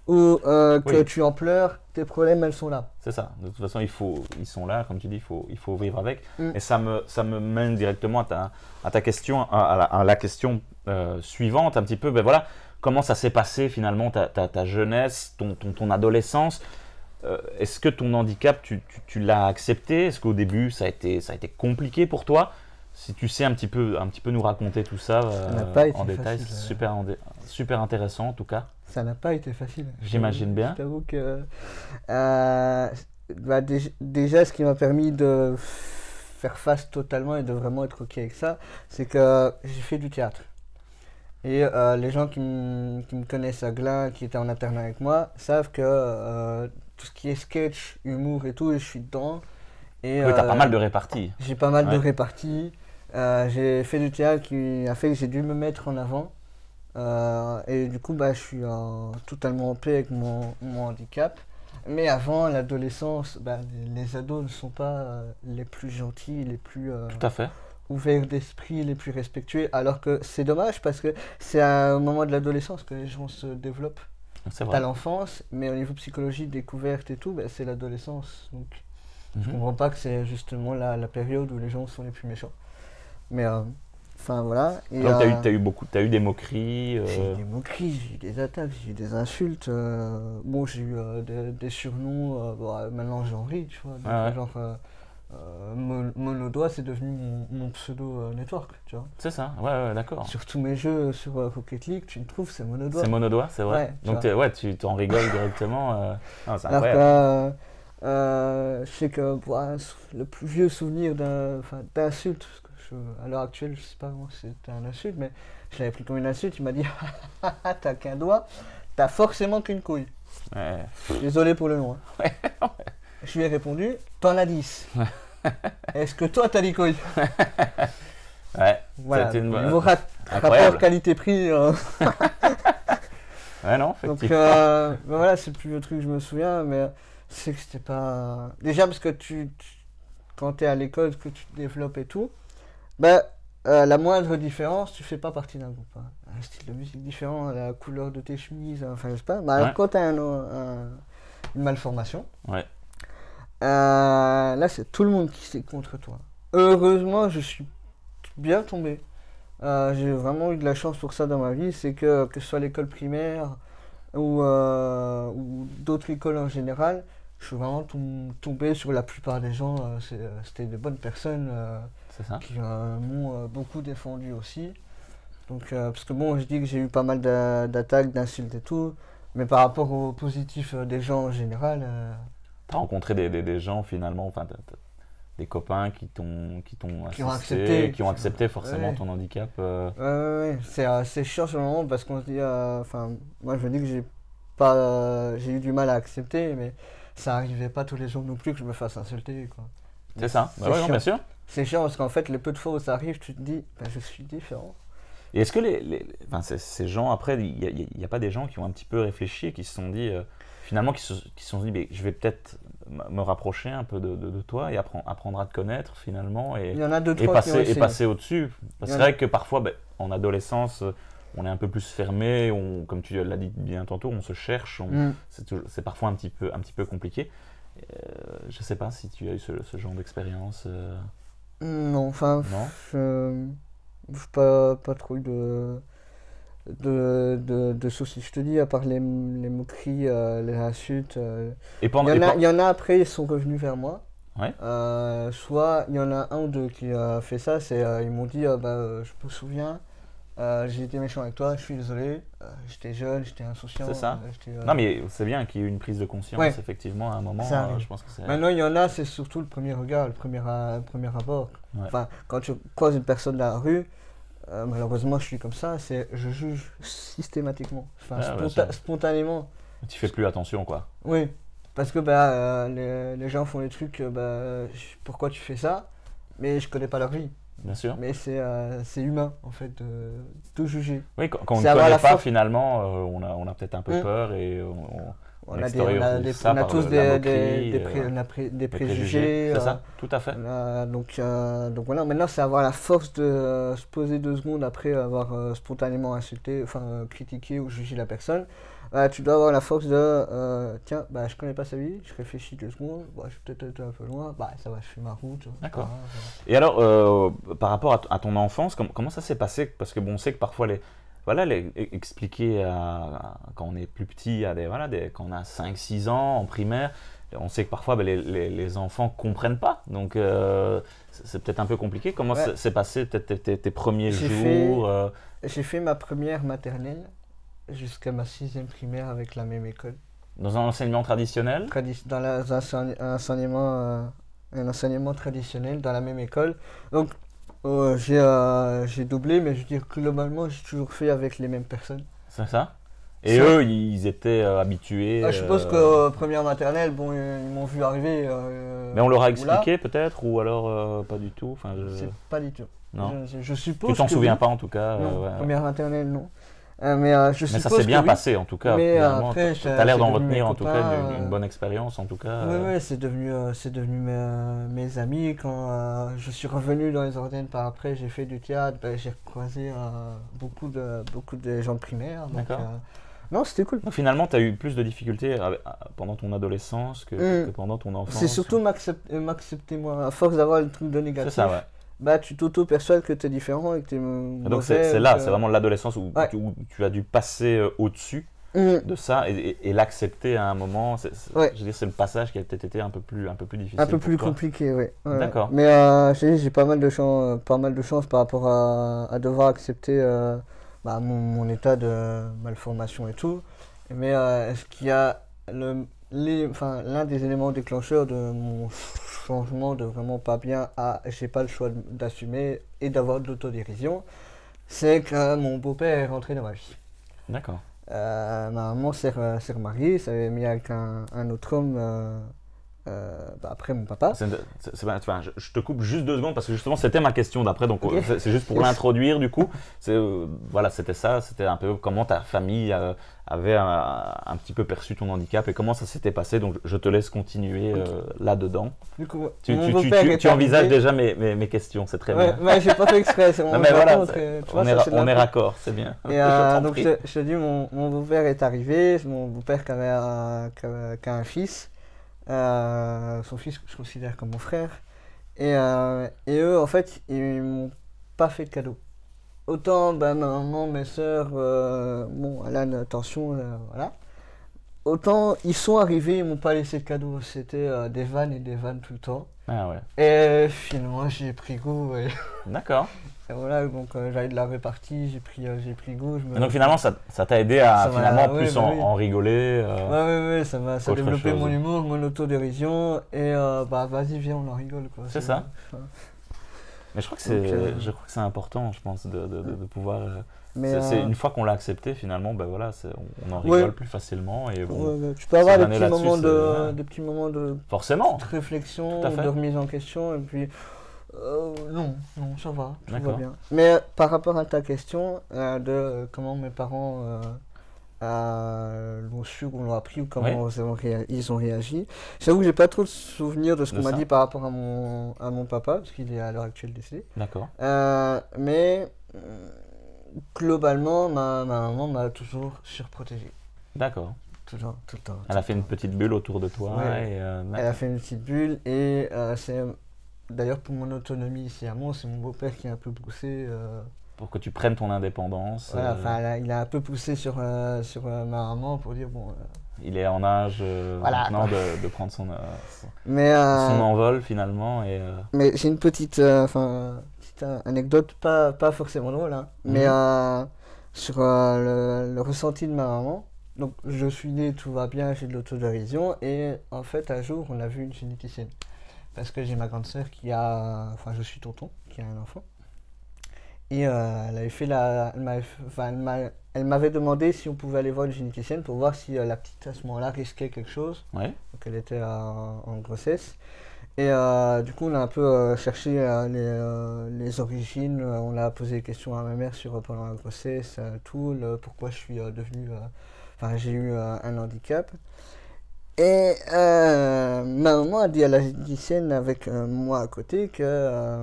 ou que Oui. tu en pleures, tes problèmes, elles sont là. C'est ça. De toute façon, ils sont là, comme tu dis, il faut vivre avec. Mm. Et ça me mène directement à ta question, à la question suivante, un petit peu. Ben voilà, comment ça s'est passé finalement ta jeunesse, ton adolescence. Est-ce que ton handicap, tu l'as accepté? Est-ce qu'au début, ça a été compliqué pour toi? Si tu sais un petit peu nous raconter tout ça, Ça n'a pas été en détail, facile, c'est super intéressant en tout cas. Ça n'a pas été facile. J'imagine bien. Je t'avoue que bah, déjà, ce qui m'a permis de faire face totalement et de vraiment être OK avec ça, c'est que j'ai fait du théâtre. Et les gens qui me connaissent à Glun, qui étaient en internat avec moi, savent que tout ce qui est sketch, humour et tout, je suis dedans. Et, Oui, tu as pas mal de réparties. j'ai pas mal de Ouais. réparties. J'ai fait du théâtre qui a fait que j'ai dû me mettre en avant. Et du coup, bah, je suis totalement en paix avec mon handicap. Mais avant l'adolescence, bah, les ados ne sont pas les plus gentils, les plus Tout à fait. ouverts d'esprit, les plus respectueux. Alors que c'est dommage parce que c'est à un moment de l'adolescence que les gens se développent. C'est T'as vrai. l'enfance, mais au niveau psychologie, découverte et tout, bah, c'est l'adolescence. Donc je Mhm. comprends pas que c'est justement la période où les gens sont les plus méchants. Mais enfin voilà. Et, Donc, t'as eu des moqueries. j'ai eu des moqueries, j'ai eu des attaques, j'ai eu des insultes. Bon, j'ai eu des surnoms. Bon, maintenant j'en ris, tu vois. Donc, Ah ouais. genre Monodoigt, c'est devenu mon pseudo network, tu vois. C'est ça, ouais, d'accord. Sur tous mes jeux sur Rocket League, tu me trouves, c'est Monodoigt. C'est monodoigt, c'est vrai. Ouais, tu Donc tu t'en rigoles directement. Ah, c'est Alors incroyable. que je sais que le plus vieux souvenir d'insulte, parce que à l'heure actuelle, je sais pas vraiment si c'était un insulte, mais je l'avais pris comme une insulte. Il m'a dit t'as qu'un doigt, t'as forcément qu'une couille. Ouais. Désolé pour le nom. Hein. Je lui ai répondu t'en as 10. Est-ce que toi t'as des couilles? Ouais. Voilà. C'était une- Niveau incroyable. rapport qualité-prix. Ouais, non, Donc effectivement. ben voilà, c'est le plus vieux truc que je me souviens, mais c'est que c'était pas. Déjà parce que quand tu es à l'école, que tu te développes et tout, ben, la moindre différence, tu fais pas partie d'un groupe. Hein. Un style de musique différent, la couleur de tes chemises, enfin je sais pas. Mais alors Ouais. quand tu as une malformation, Ouais. là c'est tout le monde qui s'est contre toi. Heureusement, je suis bien tombé. J'ai vraiment eu de la chance pour ça dans ma vie, c'est que ce soit l'école primaire ou d'autres écoles en général, je suis vraiment tombé sur la plupart des gens, c'était des bonnes personnes C'est ça. qui m'ont beaucoup défendu aussi. Donc, parce que bon, je dis que j'ai eu pas mal d'attaques, d'insultes et tout, mais par rapport au positif des gens en général, T'as rencontré des gens finalement, enfin, des copains qui t'ont Qui ont assisté, accepté. qui ont accepté forcément Ouais. ton handicap. ouais, c'est chiant sur le moment parce qu'on se dit, enfin, moi je me dis que j'ai eu du mal à accepter, mais ça arrivait pas tous les jours non plus que je me fasse insulter, quoi. C'est ça. C'est Bah ouais, non, chiant. bien sûr. C'est chiant parce qu'en fait, les peu de fois où ça arrive, tu te dis, ben, je suis différent. Et est-ce que enfin, ces gens, après, il y a pas des gens qui ont un petit peu réfléchi et qui se sont dit, finalement, qui se sont dit, mais je vais peut-être me rapprocher un peu de toi et apprendre à te connaître finalement Il et, y en a deux, trois qui ont essayé. passer au-dessus. Parce que Il y c'est en a- vrai que parfois, ben, en adolescence, on est un peu plus fermé, comme tu l'as dit bien tantôt, on se cherche, Mm. c'est parfois un petit peu compliqué. Je sais pas si tu as eu ce genre d'expérience. Non, enfin, Non. je pas trop eu de soucis. Je te dis, à part les moqueries, les insultes. Et pendant, Il y en a après, ils sont revenus vers moi. Ouais. Soit il y en a un ou deux qui a fait ça, ils m'ont dit je me souviens, j'ai été méchant avec toi, je suis désolé, j'étais jeune, j'étais insouciant. C'est ça. J'étais, Non, mais c'est bien qu'il y ait eu une prise de conscience, Ouais. effectivement, à un moment. Ça arrive. Je pense que c'est. Maintenant, il y en a, c'est surtout le premier regard, le premier abord. Ouais. Enfin, quand tu croises une personne dans la rue, malheureusement, je suis comme ça, je juge systématiquement, enfin, Ouais, ouais, ça. spontanément. Tu fais plus attention, quoi. Oui, parce que les gens font des trucs, pourquoi tu fais ça? mais je connais pas leur vie. Bien sûr. Mais c'est humain, en fait, de tout juger. Oui, quand on C'est ne avoir connaît la pas, force. finalement, on a peut-être un peu peur et On a, extériorise ça on a par tous la moquerie, des les préjugés. C'est ça, tout à fait. Donc voilà, maintenant c'est avoir la force de se poser 2 secondes après avoir spontanément insulté, enfin critiqué ou jugé la personne. Tu dois avoir la force de tiens, bah, je connais pas sa vie, je réfléchis 2 secondes, bah, je suis peut-être été un peu loin, bah ça va, je fais ma route. D'accord. Voilà. Et alors, par rapport à ton enfance, comment ça s'est passé? Parce que bon, on sait que parfois expliquer quand on est plus petit, quand on a 5-6 ans en primaire, on sait que parfois les enfants comprennent pas, donc c'est peut-être un peu compliqué. Comment s'est passé peut-être tes premiers jours? J'ai fait ma première maternelle jusqu'à ma 6e primaire avec la même école. Dans un enseignement traditionnel? Dans un enseignement traditionnel dans la même école. Donc j'ai doublé, mais je veux dire globalement j'ai toujours fait avec les mêmes personnes. C'est ça? Et eux, ils étaient habitués. Je suppose que première maternelle, bon, ils m'ont vu arriver. Mais on leur a expliqué peut-être, ou alors pas du tout. Enfin, je sais pas du tout. Non. Je suppose. Tu t'en souviens oui. pas en tout cas. Non, première maternelle, non. Mais ça s'est bien passé en tout cas. Mais après, tu as l'air d'en retenir en tout cas une bonne expérience en tout cas. Oui, c'est devenu mes amis. Quand je suis revenu dans les Ardennes par après, j'ai fait du théâtre, j'ai croisé beaucoup de gens de primaire. D'accord. Non, c'était cool. Donc, finalement, tu as eu plus de difficultés pendant ton adolescence que pendant ton enfance. C'est surtout m'accepter moi, à force d'avoir le truc de négatif. C'est ça, ouais. Bah, tu t'auto-persuades que tu es différent et que tu es mauvais. Donc c'est là, c'est vraiment l'adolescence où tu as dû passer au-dessus de ça et l'accepter à un moment. Je veux dire, c'est le passage qui a peut-être été un peu plus difficile. Un peu plus compliqué, oui. Ouais. D'accord. Mais j'ai pas mal de chance par rapport à devoir accepter mon état de malformation et tout. Mais ce qu'il y a l'un des éléments déclencheurs de mon changement de vraiment pas bien à j'ai pas le choix d'assumer et d'avoir de l'autodérision, c'est que mon beau-père est rentré dans ma vie. D'accord. Ma maman s'est remariée, s'avait mis avec un autre homme après mon papa. Je te coupe juste 2 secondes parce que justement c'était ma question d'après, donc c'est juste pour l'introduire du coup. Voilà, c'était ça, c'était un peu comment ta famille avait un petit peu perçu ton handicap et comment ça s'était passé, donc je te laisse continuer là-dedans. Du coup, tu envisages déjà mes questions, c'est très bien. Ouais, j'ai pas fait exprès, c'est mon mais voilà, on est raccord, c'est bien. Et donc je te dis, mon beau-père est arrivé, mon beau-père qui a un fils. Son fils je considère comme mon frère et eux en fait ils m'ont pas fait de cadeau, autant ma maman, mes soeurs, Alan, attention, voilà, autant ils sont arrivés, ils m'ont pas laissé de cadeau, c'était des vannes et des vannes tout le temps. Ah ouais. Et finalement j'ai pris goût D'accord. et voilà, donc j'avais de la répartie, j'ai pris goût. Et donc finalement ça t'a aidé à plus en rigoler. Ouais, ça a développé mon humour, mon autodérision et vas-y viens on en rigole quoi. C'est ça. Mais je crois que c'est important, je pense, de pouvoir. C'est une fois qu'on l'a accepté finalement, on en rigole plus facilement et bon. Tu peux avoir des petits moments de forcément réflexion, de remise en question et puis. Non, ça va, tout va bien. Mais par rapport à ta question de comment mes parents l'ont su ou l'ont appris ou comment ils ont réagi, j'avoue que j'ai pas trop de souvenirs de ce qu'on m'a dit par rapport à mon papa, parce qu'il est à l'heure actuelle décédé. D'accord. Mais globalement, ma maman m'a toujours surprotégé. D'accord. Toujours, tout le temps. Elle a fait une petite bulle autour de toi. Ouais. Elle a fait une petite bulle et c'est... D'ailleurs, pour mon autonomie ici à Mons, c'est mon beau-père qui a un peu poussé. Pour que tu prennes ton indépendance. Voilà, il a un peu poussé sur ma maman pour dire bon. Il est en âge maintenant de prendre son envol finalement. Mais j'ai une petite anecdote, pas forcément drôle, hein, mais sur le ressenti de ma maman. Donc, je suis né, tout va bien, j'ai de l'autodérision, et en fait, un jour, on a vu une généticienne. Parce que j'ai ma grande sœur je suis tonton, qui a un enfant. Et elle avait fait elle m'avait demandé si on pouvait aller voir une généticienne pour voir si la petite à ce moment-là risquait quelque chose. Ouais. Donc elle était en grossesse. Et du coup, on a un peu cherché les origines. On a posé des questions à ma mère sur pendant la grossesse, tout, pourquoi je suis devenu. Enfin, j'ai eu un handicap. Et ma maman a dit à la généticienne avec moi à côté que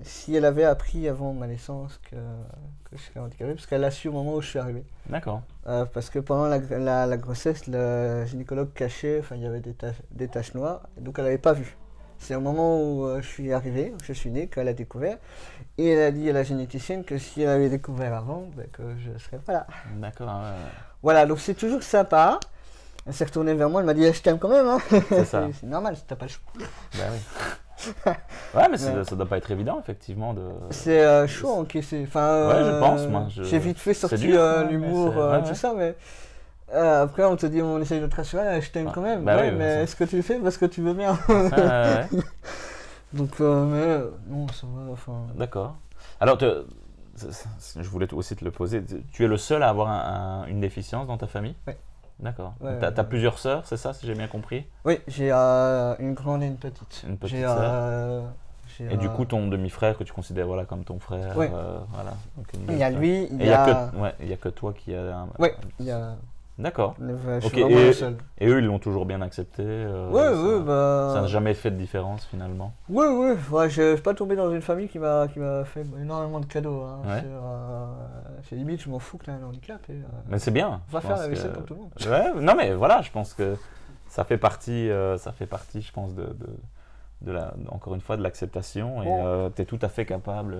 si elle avait appris avant ma naissance que je serais handicapé, parce qu'elle a su au moment où je suis arrivé. D'accord. Parce que pendant la grossesse, le gynécologue cachait, enfin il y avait des taches noires, et donc elle n'avait pas vu. C'est au moment où je suis arrivé, où je suis né, qu'elle a découvert. Et elle a dit à la généticienne que si elle avait découvert avant, ben, que je ne serais pas là. D'accord, ouais. Voilà, donc c'est toujours sympa. Elle s'est retournée vers moi, elle m'a dit je t'aime quand même. Hein. C'est ça. C'est normal, si t'as pas le choix. Ben oui. Ouais, mais ça doit pas être évident, effectivement. C'est chaud à encaisser. Enfin, ouais, je pense, moi. J'ai vite fait sortir dur, l'humour, tout ça, mais après on te dit, on essaye de te rassurer, je t'aime quand même. Bah ouais, oui, mais est-ce que tu le fais parce que tu veux bien? Ouais. Donc, mais non, ça va. Enfin. D'accord. Alors, je voulais aussi te le poser. Tu es le seul à avoir une déficience dans ta famille? Oui. D'accord. Ouais, t'as plusieurs sœurs, c'est ça, si j'ai bien compris? Oui, j'ai une grande et une petite. Une petite sœur. Et du coup, ton demi-frère que tu considères voilà, comme ton frère, ouais. voilà. Donc, il y a lui, il y a que toi qui a un... Oui, il y a... D'accord. Je suis vraiment le seul. Et eux, ils l'ont toujours bien accepté. Ça n'a jamais fait de différence finalement. Oui, ouais, je suis pas tombé dans une famille qui m'a fait énormément de cadeaux. Hein. Ouais. C'est limite, je m'en fous que tu aies un handicap. Mais c'est bien. On va faire la vaisselle comme tout le monde. Ouais, non mais voilà, je pense que ça fait partie, je pense, encore une fois, de l'acceptation. Et tu es tout à fait capable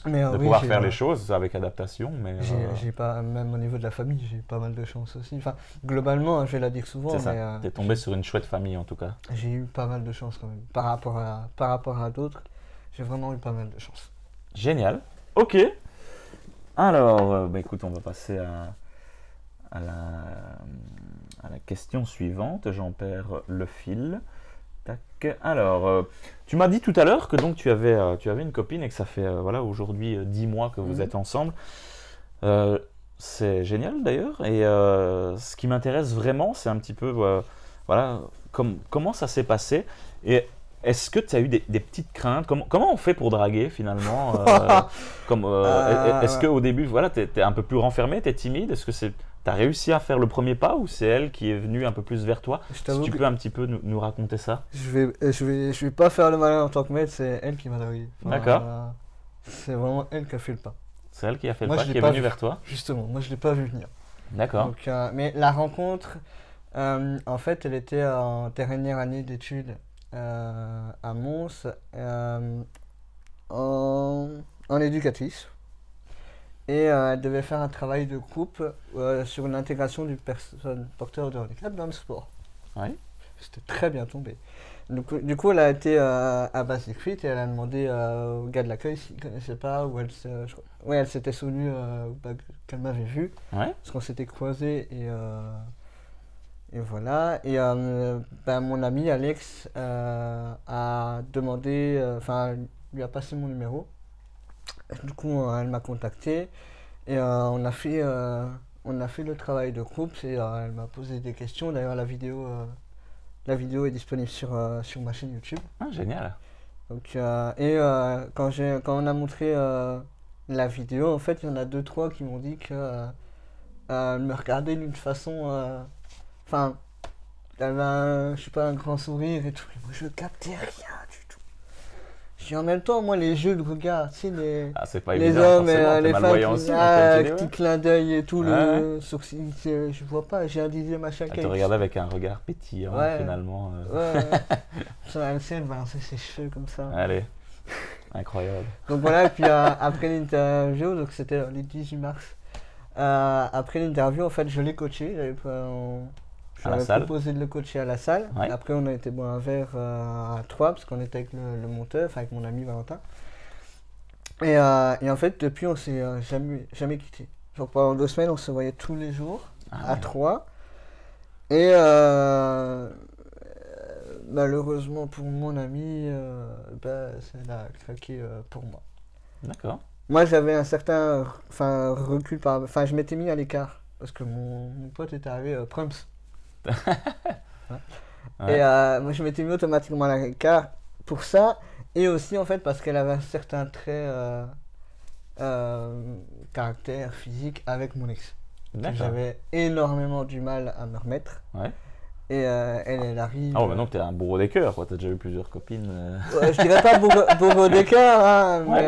de pouvoir faire les choses avec adaptation. Mais j'ai pas, même au niveau de la famille, j'ai pas mal de chance aussi. Enfin, globalement, je vais la dire souvent. C'est ça. T'es tombé sur une chouette famille en tout cas. J'ai eu pas mal de chance quand même. Par rapport à d'autres, j'ai vraiment eu pas mal de chance. Génial. Ok. Alors, écoute, on va passer à la question suivante. J'en perds le fil. Tac. Alors, tu m'as dit tout à l'heure que donc tu avais une copine et que ça fait voilà, aujourd'hui 10 mois que vous êtes ensemble. C'est génial d'ailleurs. Et ce qui m'intéresse vraiment, c'est un petit peu voilà, comment ça s'est passé. Et est-ce que tu as eu des petites craintes? Comment on fait pour draguer finalement? Est-ce qu'au début, voilà, tu es un peu plus renfermé, tu es timide? Est-ce que tu as réussi à faire le premier pas ou c'est elle qui est venue un peu plus vers toi? Si tu peux un petit peu nous raconter ça. Je vais pas faire le malin en tant que maître, c'est elle qui m'a dragué. D'accord. C'est vraiment elle qui a fait le pas. C'est elle qui a fait le pas, qui est venue vers toi? Justement, moi je l'ai pas vu venir. D'accord. Mais la rencontre, en fait, elle était en dernière année d'études à Mons en éducatrice. Et elle devait faire un travail de groupe sur l'intégration d'une personne porteur de handicap dans le sport. Oui. C'était très bien tombé. Du coup, elle a été à Basic Fit et elle a demandé au gars de l'accueil s'il ne connaissait pas, ou elle s'était souvenue qu'elle m'avait vu, parce qu'on s'était croisés et voilà. Et mon ami Alex a demandé, lui a passé mon numéro. Du coup, elle m'a contacté et on a fait le travail de groupe. Elle m'a posé des questions. D'ailleurs, la vidéo est disponible sur ma chaîne YouTube. Ah, génial. Donc, quand on a montré la vidéo, en fait, il y en a 2-3 qui m'ont dit que me regardaient d'une façon... Enfin, elle avait un grand sourire et tout. Et moi, je captais rien du tout. En même temps, moi, les jeux de regard, tu sais, c'est pas les évident, hommes et les femmes, petit clin d'œil et tout, le sourcil, je vois pas, j'ai un dixième à chacun. Elle te regardait avec un regard pétillant, finalement. Elle balançait ses cheveux comme ça. Allez, incroyable. Donc voilà, et puis après l'interview, donc c'était le 18 mars, après l'interview, en fait, je l'ai coaché, j'avais proposé de le coacher à la salle. Ouais. Après, on a été boire un verre à 3 parce qu'on était avec le monteur, avec mon ami Valentin. Et en fait, depuis, on s'est jamais quitté. Donc pendant 2 semaines, on se voyait tous les jours à 3. Et malheureusement pour mon ami, ça a craqué pour moi. D'accord. Moi, j'avais un certain recul. Je m'étais mis à l'écart parce que mon pote était arrivé Prumps. Ouais. Et moi je m'étais mis automatiquement à l'écart pour ça, et aussi en fait parce qu'elle avait un certain trait caractère physique avec mon ex. D'accord. J'avais énormément du mal à me remettre. Ouais. Et elle arrive. Ah ouais, maintenant que t'es un bourreau des cœurs, quoi. T'as déjà eu plusieurs copines. Ouais, je dirais pas bourreau des cœurs, hein, Ouais.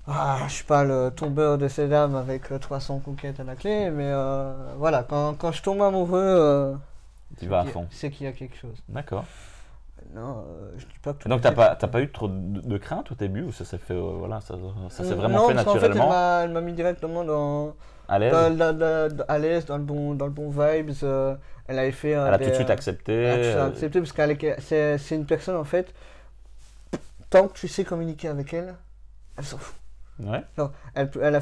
mais je suis pas le tombeur de ces dames avec 300 conquêtes à la clé, mais voilà, quand je tombe amoureux, Tu vas à fond. c'est qu'il y a quelque chose. D'accord. Non, je dis pas que tout Donc est- t'as pas eu trop de crainte au début ou ça s'est fait, voilà, ça s'est vraiment non, fait parce qu'en fait, naturellement, elle m'a mis directement à l'aise. à l'aise, dans le bon vibes. Elle avait fait. Elle a tout de suite accepté. Elle a tout de suite accepté parce c'est une personne en fait. Tant que tu sais communiquer avec elle, elle s'en fout. Ouais. Non, elle a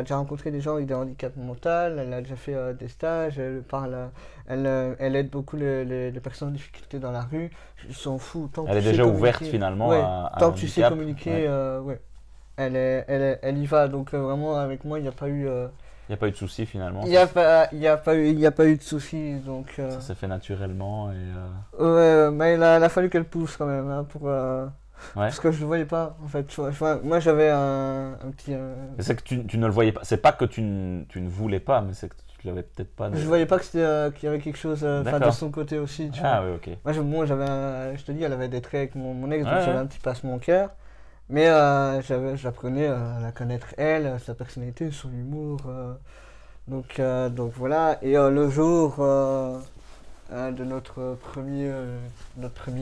déjà rencontré des gens avec des handicaps mentaux, elle a déjà fait des stages, elle aide beaucoup les personnes en difficulté dans la rue, je s'en fous. Tant que Elle est tu sais déjà ouverte communiquer- finalement ouais, à tant un que tu sais handicap. communiquer, ouais. Elle y va, donc vraiment avec moi il n'y a pas eu, Il n'y a pas eu de soucis finalement. il y a pas eu de soucis, donc Ça s'est fait naturellement et ouais, mais il a fallu qu'elle pousse quand même, hein, pour ouais. parce que je le voyais pas en fait. Moi j'avais un petit. Mais c'est que tu ne le voyais pas. C'est pas que tu ne voulais pas, mais c'est que tu l'avais peut-être pas. Je voyais pas que c'était qu'il y avait quelque chose de D'accord. son côté aussi. Tu Ah vois. oui, ok. Moi je te dis, elle avait des traits avec mon ex, donc Ouais, j'avais ouais. un petit passe mon cœur. Mais j'apprenais à la connaître elle, sa personnalité, son humour. Donc voilà. Et le jour de notre premier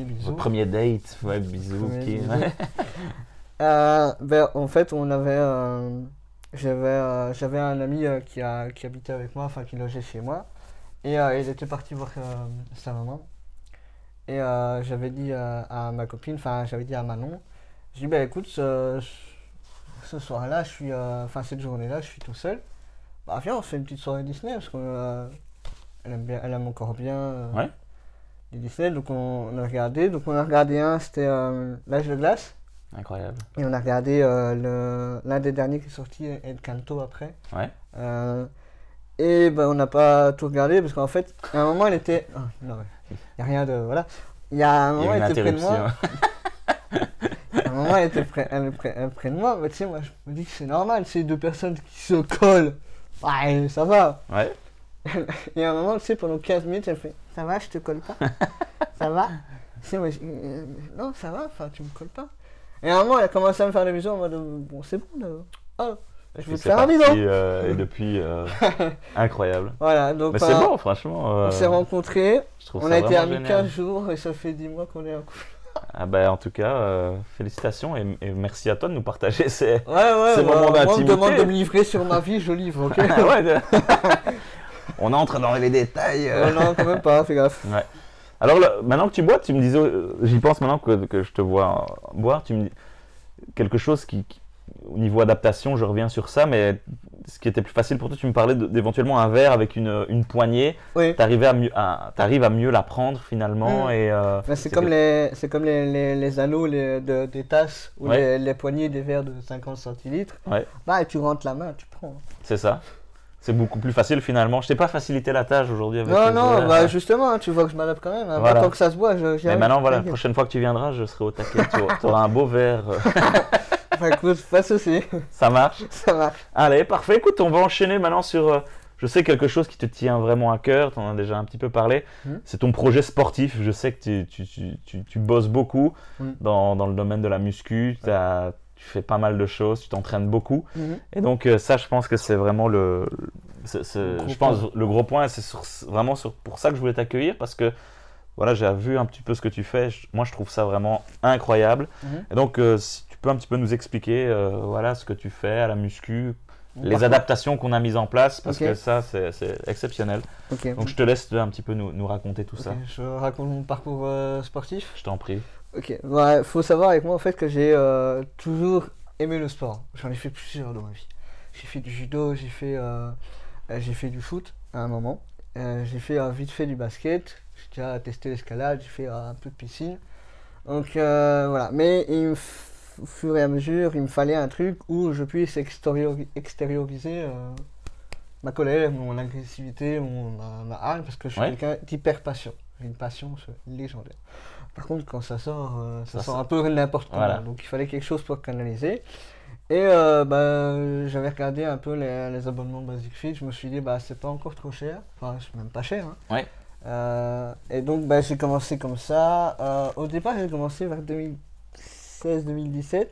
bisou. Votre premier date, ouais, bisous. Premier ok. bisou. Ouais. Ben, en fait, j'avais un ami qui habitait avec moi, enfin qui logeait chez moi, et il était parti voir sa maman. Et j'avais dit à ma copine, enfin j'avais dit à Manon, je dis ben écoute, ce soir-là, enfin cette journée-là, je suis tout seul. Bah viens, on se fait une petite soirée Disney parce elle aime encore bien Ouais. les Disney, donc on a regardé. Donc on a regardé c'était l'Âge de glace. Incroyable. Et on a regardé l'un des derniers qui est sorti, El Canto après. Ouais. Et ben, on n'a pas tout regardé parce qu'en fait, à un moment, elle était. Oh, non, il n'y a rien de. Voilà. Il y a un Il y moment, a une elle était près de moi. interruption. À un moment, elle était près de moi. Mais tu sais, moi, je me dis que c'est normal, c'est deux personnes qui se collent. Ouais, ça va. Ouais. Et à un moment, tu sais, pendant 15 minutes, elle fait ça va, je te colle pas. Ça va. Tu sais, moi, non, ça va, enfin, tu me colles pas. Et à un moment, elle a commencé à me faire des bisous en mode bon, c'est bon, là. Oh, je vais te C'est faire un parti, bisou. et depuis, incroyable. Voilà, donc Mais c'est bon, franchement. on s'est rencontrés, Je trouve on ça a été vraiment amis génial. 15 jours et ça fait 10 mois qu'on est en couple. Ah ben, en tout cas, félicitations et merci à toi de nous partager ces. Ouais, ouais, Ces moments moi, on me d'intimité. demande de me livrer sur ma vie, je livre, ok. Ah ouais, on entre dans les détails. Non, quand même pas, fais gaffe. Ouais. Alors maintenant que tu bois, tu me disais, j'y pense maintenant que je te vois boire, tu me dis quelque chose au niveau adaptation, je reviens sur ça, mais ce qui était plus facile pour toi, tu me parlais d'éventuellement un verre avec une poignée, Oui. t'arrives à mieux la prendre finalement et Ben, c'est comme les anneaux des tasses ou Ouais. les poignées des verres de 50 centilitres. Ouais. Bah, et tu rentres la main, tu prends. c'est ça. C'est beaucoup plus facile finalement. Je t'ai pas facilité la tâche aujourd'hui avec Non, les non, verres. bah justement, hein, tu vois que je m'adapte quand même. Hein. Voilà. Tant que ça se boit, j'y Mais arrive. maintenant, voilà, la T'inquiète. prochaine fois que tu viendras, je serai au taquet. Tu auras un beau verre. Enfin, écoute, pas de soucis. Ça marche. Ça marche. Allez, parfait. Écoute, on va enchaîner maintenant sur, je sais, quelque chose qui te tient vraiment à cœur. Tu en as déjà un petit peu parlé. C'est ton projet sportif. Je sais que tu bosses beaucoup dans le domaine de la muscu. Tu fais pas mal de choses. Tu t'entraînes beaucoup. Et donc, ça, je pense que c'est vraiment le gros point. C'est vraiment pour ça que je voulais t'accueillir parce que voilà, j'ai vu un petit peu ce que tu fais. Moi, je trouve ça vraiment incroyable. Et donc, si tu peux un petit peu nous expliquer voilà, ce que tu fais à la muscu, les adaptations qu'on a mises en place, parce Ok. que ça, c'est exceptionnel. Ok. Donc, je te laisse un petit peu nous raconter tout ça. Ok, je raconte mon parcours sportif. Je t'en prie. Ok, ouais, faut savoir avec moi en fait que j'ai toujours aimé le sport. J'en ai fait plusieurs dans ma vie. J'ai fait du judo, j'ai fait du foot à un moment. J'ai fait vite fait du basket. J'ai déjà testé l'escalade, j'ai fait un peu de piscine. Donc voilà, mais au fur et à mesure, il me fallait un truc où je puisse extérioriser ma colère, mon agressivité, ma haine, parce que je suis Ouais. quelqu'un d'hyper patient. J'ai une patience légendaire. Par contre, quand ça sort, ça Ça sort sort. un peu n'importe comment. Voilà. Donc il fallait quelque chose pour canaliser. Et j'avais regardé un peu les abonnements de Basic Fit. Je me suis dit, bah, c'est pas encore trop cher. Enfin, c'est même pas cher, hein. Ouais. Et donc, bah, j'ai commencé comme ça. Au départ, j'ai commencé vers 2016-2017.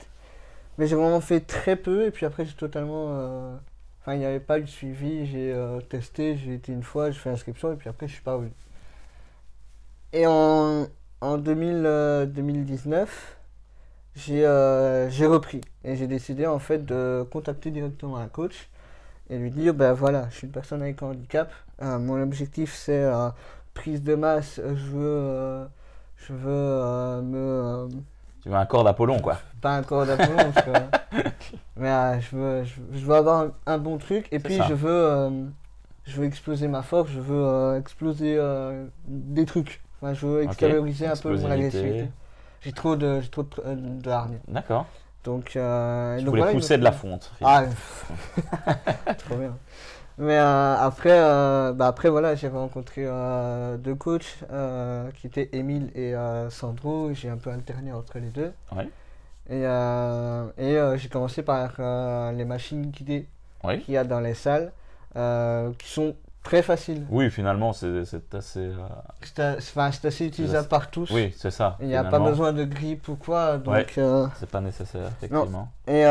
Mais j'ai vraiment fait très peu. Et puis après, j'ai totalement. Enfin, il n'y avait pas eu de suivi. J'ai testé, j'ai été une fois, j'ai fait l'inscription. Et puis après, je suis pas revenu. Et en 2019, j'ai repris. Et j'ai décidé en fait de contacter directement un coach et lui dire, ben voilà, je suis une personne avec un handicap. Mon objectif c'est prise de masse. Je veux Tu veux un corps d'Apollon, quoi. pas un corps d'Apollon, parce que, mais je veux avoir un bon truc. Et C'est puis ça. je veux exploser ma force. Je veux exploser des trucs. Enfin, je veux Ok. extérioriser un peu mon Explosivité. agressivité. J'ai trop de hargne. D'accord. Donc, Tu donc voulais voilà, il me pousser de la faut- fonte. Ah, trop bien. Mais après voilà, j'ai rencontré deux coachs qui étaient Émile et Sandro. J'ai un peu alterné entre les deux. Ouais. Et j'ai commencé par les machines guidées Oui. qu'il y a dans les salles, qui sont très faciles. Oui, finalement, c'est assez. C'est assez utilisable par tous. Oui, c'est ça. Il n'y a pas finalement. besoin de grippe ou quoi. Donc, Ouais. C'est pas nécessaire, effectivement. et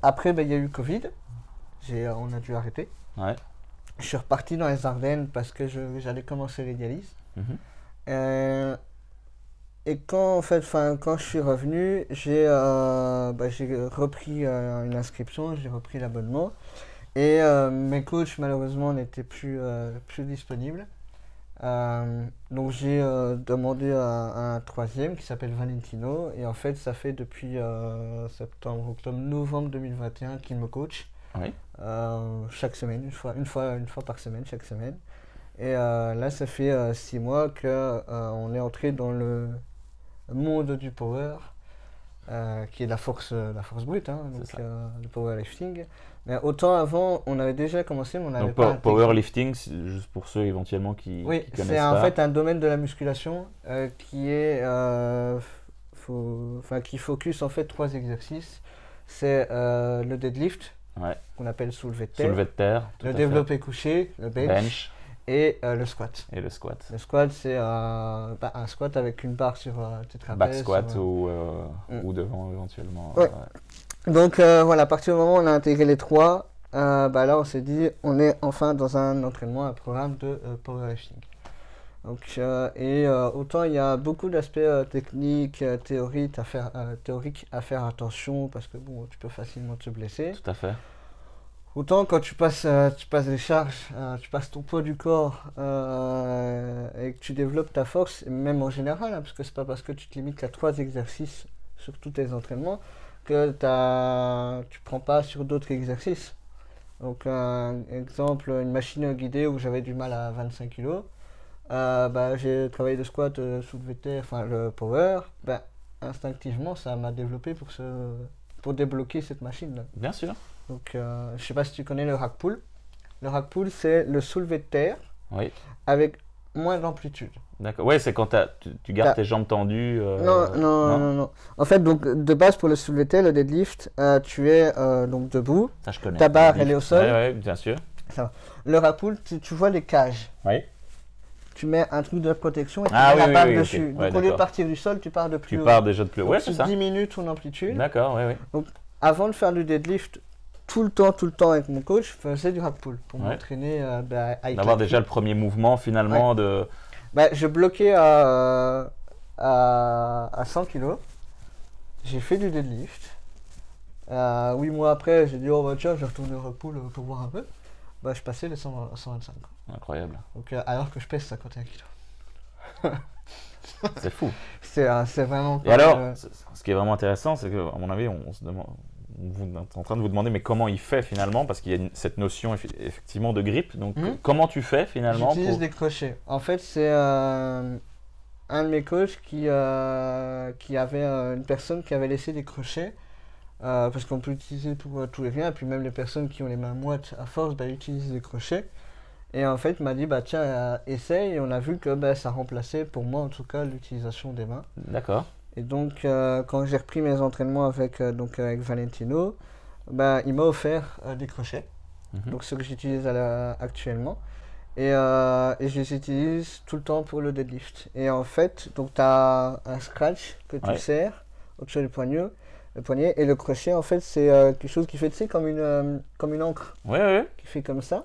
après, il y a eu Covid. On a dû arrêter. Ouais. Je suis reparti dans les Ardennes parce que j'allais commencer les dialyses. Mhm. Et quand je suis revenu, j'ai repris une inscription, j'ai repris l'abonnement. Et mes coachs malheureusement n'étaient plus disponibles. Donc j'ai demandé à un troisième qui s'appelle Valentino. Et en fait ça fait depuis septembre, octobre, novembre 2021 qu'il me coach. Oui. Chaque semaine, une fois par semaine, chaque semaine. Et là, ça fait 6 mois qu'on est entré dans le monde du power, qui est la force brute, hein, donc C'est ça. le powerlifting. Mais autant avant, on avait déjà commencé, mais on n'avait Donc, pas intégré. powerlifting, c'est juste pour ceux éventuellement qui Oui, connaissent c'est pas. en fait un domaine de la musculation qui est qui focus en fait 3 exercices. C'est le deadlift, Ouais. qu'on appelle soulevé de terre, Soulevé de terre, tout le à fait. développé couché, le bench, et le squat. et le squat. Le squat, c'est un squat avec une barre sur tes trapèzes. Back squat sur, ou devant éventuellement. Ouais. Donc voilà, à partir du moment où on a intégré les 3, là on s'est dit on est enfin dans un entraînement, un programme de powerlifting. Donc, autant il y a beaucoup d'aspects techniques, théoriques à faire attention parce que bon, tu peux facilement te blesser. Tout à fait. Autant quand tu passes des charges, tu passes ton poids du corps et que tu développes ta force, et même en général, hein, parce que c'est pas parce que tu te limites à 3 exercices sur tous tes entraînements que tu prends pas sur d'autres exercices. Donc, exemple, une machine guidée où j'avais du mal à 25 kg, j'ai travaillé le squat, soulevé de terre, enfin le power, instinctivement ça m'a développé pour débloquer cette machine-là. Bien sûr. Donc, je sais pas si tu connais le rack pull. Le rack pull, c'est le soulevé de terre Oui. avec moins d'amplitude. D'accord. Ouais, c'est quand tu gardes tes jambes tendues. Non. En fait, donc de base pour le soulevé de terre, le deadlift, tu es donc debout. Ça, je connais. Ta barre, elle est au sol. Oui, bien sûr. Le rack pull, tu vois les cages. Oui. Tu mets un truc de protection et tu Ah mets oui, la barre oui, ok. dessus. Ouais, Donc au lieu de d'accord. partir du sol, tu pars de plus Tu haut. pars déjà de plus. Donc, Ouais, tu c'est ça. diminues ton amplitude. D'accord, oui, oui. Avant de faire du deadlift, tout le temps avec mon coach, je faisais du rack pull pour Ouais. m'entraîner à D'avoir déjà le premier mouvement finalement de. Je bloquais à 100 kg. J'ai fait du deadlift. 8 mois après, j'ai dit, tiens, je vais retourner au rack pull pour voir un peu. Je passais les 125. Incroyable. Donc, alors que je pèse 51 kg. C'est fou. C'est vraiment Et alors, ce qui est vraiment intéressant, c'est qu'à mon avis, on se demande, vous êtes en train de vous demander, mais comment il fait finalement, parce qu'il y a cette notion effectivement de grippe. Donc, comment tu fais finalement J'utilise des crochets. En fait, c'est un de mes coachs qui avait une personne qui avait laissé des crochets. Parce qu'on peut utiliser pour tout et rien, et puis même les personnes qui ont les mains moites à force utilisent des crochets. Et en fait, il m'a dit, bah tiens, essaye. Et on a vu que bah, ça remplaçait, pour moi en tout cas, l'utilisation des mains. D'accord. Et donc, quand j'ai repris mes entraînements avec Valentino, bah, il m'a offert des crochets. Donc, ceux que j'utilise actuellement. Et je les utilise tout le temps pour le deadlift. Et en fait, donc tu as un scratch que tu serres au-dessus du poignet. Et le crochet, en fait, c'est quelque chose qui fait, tu sais, comme une encre. Ouais. Qui fait comme ça.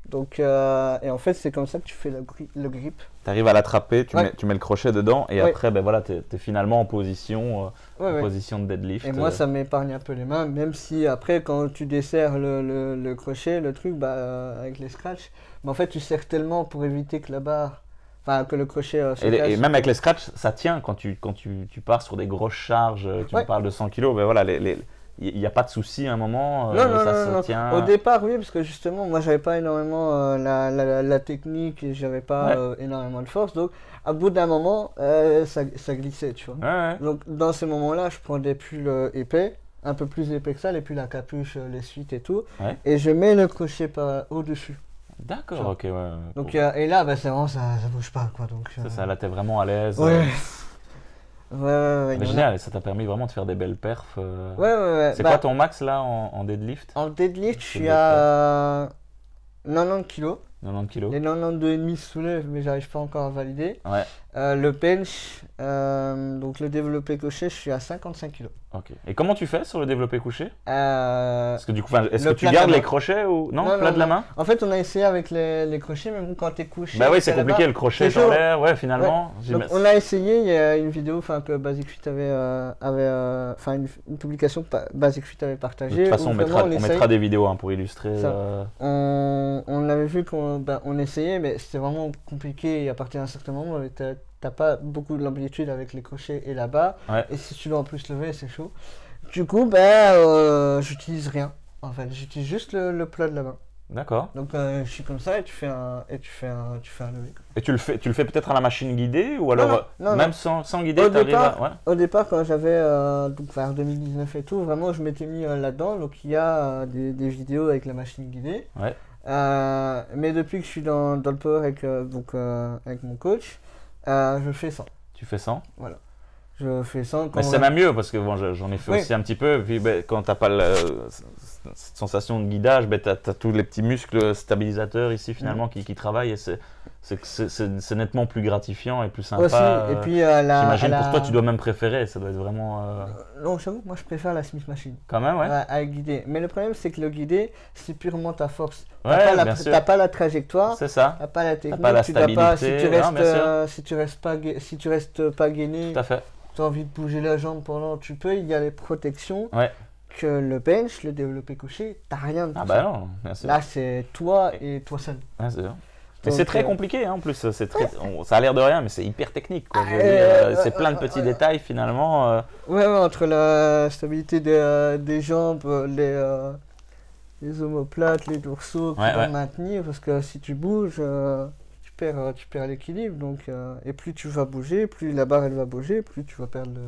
Donc, et en fait, c'est comme ça que tu fais le grip. Tu arrives à l'attraper, tu mets le crochet dedans et après, ben voilà, tu es finalement en position de deadlift. Et moi, ça m'épargne un peu les mains, même si après, quand tu desserres le crochet, le truc, avec les scratchs, en fait, tu serres tellement pour éviter que la barre, que le crochet se casse. Et même avec les scratchs, ça tient quand tu pars sur des grosses charges, tu me parles de 100 kg, ben voilà, il n'y a pas de souci à un moment, non. tient. Au départ, oui, parce que justement, moi, j'avais pas énormément la technique et j'avais pas énormément de force. Donc, à bout d'un moment, ça glissait, tu vois. Ouais. Donc, dans ces moments-là, je prends des pulls épais, un peu plus épais que ça, les pulls à capuche, les suites et tout. Ouais. Et je mets le crochet au-dessus. D'accord, ok, ouais. Donc, et là, c'est vraiment, ça bouge pas, quoi. Donc, ça, là, t'es vraiment à l'aise. Ouais. Mais génial, ça t'a permis vraiment de faire des belles perfs. Ouais. C'est quoi ton max là en deadlift? En deadlift, je suis à 90 kg. 90 kg. Les 92,5 soulèvent, mais j'arrive pas encore à valider. Ouais. Le bench, donc le développé couché, je suis à 55 kg. Ok. Et comment tu fais sur le développé couché? Parce que du coup, est-ce que tu plat gardes les crochets ou non, plat de la main? En fait, on a essayé avec les crochets, mais bon, quand t'es couché. Bah oui, c'est compliqué, le crochet dans l'air, ouais, finalement. Ouais. Donc, on a essayé, il y a une vidéo que Basic Fit une publication que Basic Fit avait partagée. De toute façon, on mettra des vidéos pour illustrer. On avait vu qu'on essayait, mais c'était vraiment compliqué. Et à partir d'un certain moment, t'as pas beaucoup de l'amplitude avec les crochets et la barre. Ouais. Et si tu dois en plus lever, c'est chaud. Du coup, j'utilise rien. En fait, j'utilise juste le plat de la main. D'accord. Donc je suis comme ça et tu fais un lever. Et tu le fais peut-être à la machine guidée ou alors même sans guider, Au départ, quand j'avais vers 2019 et tout, vraiment je m'étais mis là-dedans. Donc il y a des vidéos avec la machine guidée. Ouais. Mais depuis que je suis dans le power avec mon coach, je fais 100. Tu fais 100? Voilà. Je fais 100. Mais c'est même mieux parce que j'en ai fait aussi un petit peu. Et puis quand tu n'as pas cette sensation de guidage, tu as tous les petits muscles stabilisateurs ici finalement qui travaillent et c'est nettement plus gratifiant et plus sympa. Aussi. Et puis, j'imagine pour toi, tu dois même préférer. Ça doit être vraiment. Non, j'avoue, moi je préfère la Smith Machine. Quand même, ouais. Avec guidé. Mais le problème, c'est que le guidé, c'est purement ta force. T'as pas la trajectoire. C'est ça. T'as pas la technique. T'as pas la stabilité. Si tu restes pas gainé. Tout à fait. Tu as envie de bouger la jambe pendant, tu peux, il y a les protections que le bench, le développé couché, t'as rien de tout ça. Bah non, bien sûr. Là, c'est toi et toi seul. Ouais, c'est sûr. Mais c'est très compliqué en plus, ça a l'air de rien, mais c'est hyper technique. C'est plein de petits détails finalement. Entre la stabilité des jambes, les omoplates, les dorsaux, tu dois maintenir, parce que si tu bouges, tu perds l'équilibre. Donc, et plus tu vas bouger, plus la barre elle va bouger, plus tu vas perdre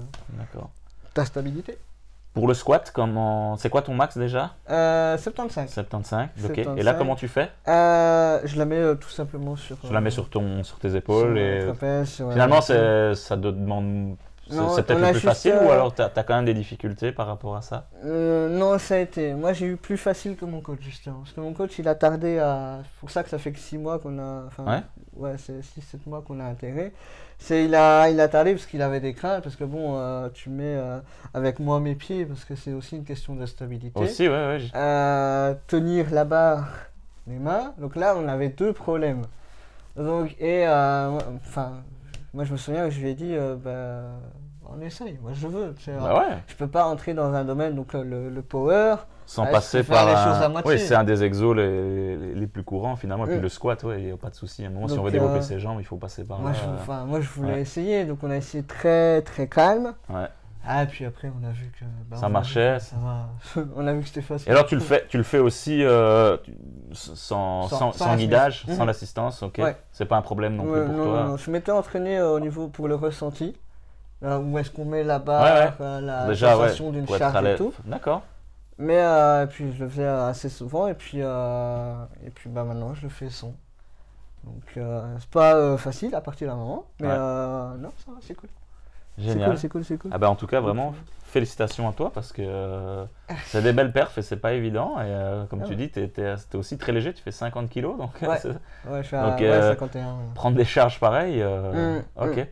ta stabilité. Pour le squat, c'est quoi ton max déjà? 75. 75, ok. Et là, comment tu fais? Je la mets tout simplement sur. Je la mets sur tes épaules et trapèze, finalement, ça te demande. C'est peut-être le plus facile ou alors tu as quand même des difficultés par rapport à ça? Non, ça a été. Moi, j'ai eu plus facile que mon coach, justement. Parce que mon coach, il a tardé à. C'est pour ça que ça fait que 6 mois qu'on a. C'est 6-7 mois qu'on a intégré. Il a tardé parce qu'il avait des craintes. Parce que bon, tu mets avec moi mes pieds, parce que c'est aussi une question de stabilité. Aussi, ouais. Tenir la barre, les mains. Donc là, on avait 2 problèmes. Donc, moi, je me souviens que je lui ai dit, on essaye, moi je veux. Je peux pas entrer dans un domaine, donc le power, sans passer par les choses à moitié. Oui, c'est un des exos les plus courants finalement. Et puis le squat, il n'y a pas de souci. À un moment, si on veut développer ses jambes, il faut passer par là. Moi, je voulais essayer, donc on a essayé très très calme. Ouais. Ah, et puis après, on a vu que ça marchait. Ça va. On a vu que c'était facile. Et alors, tu le fais aussi sans guidage, sans l'assistance, ok. Ouais. C'est pas un problème non plus pour toi. Non. Je m'étais entraîné au niveau pour le ressenti. Où est-ce qu'on met la barre, la sensation d'une charge et tout. D'accord. Mais puis je le faisais assez souvent et puis bah, maintenant je le fais sans. Donc c'est pas facile à partir d'un moment, mais Ouais. non, ça va, c'est cool. Génial. C'est cool. Ah bah en tout cas, vraiment, félicitations à toi parce que c'est des belles perfs et c'est pas évident. Et comme Ah tu ouais. dis, t'es aussi très léger, tu fais 50 kilos. Donc, Ouais. c'est- Ouais, je suis Donc, à 51. Ouais. prendre des charges pareilles. Ok. Mm.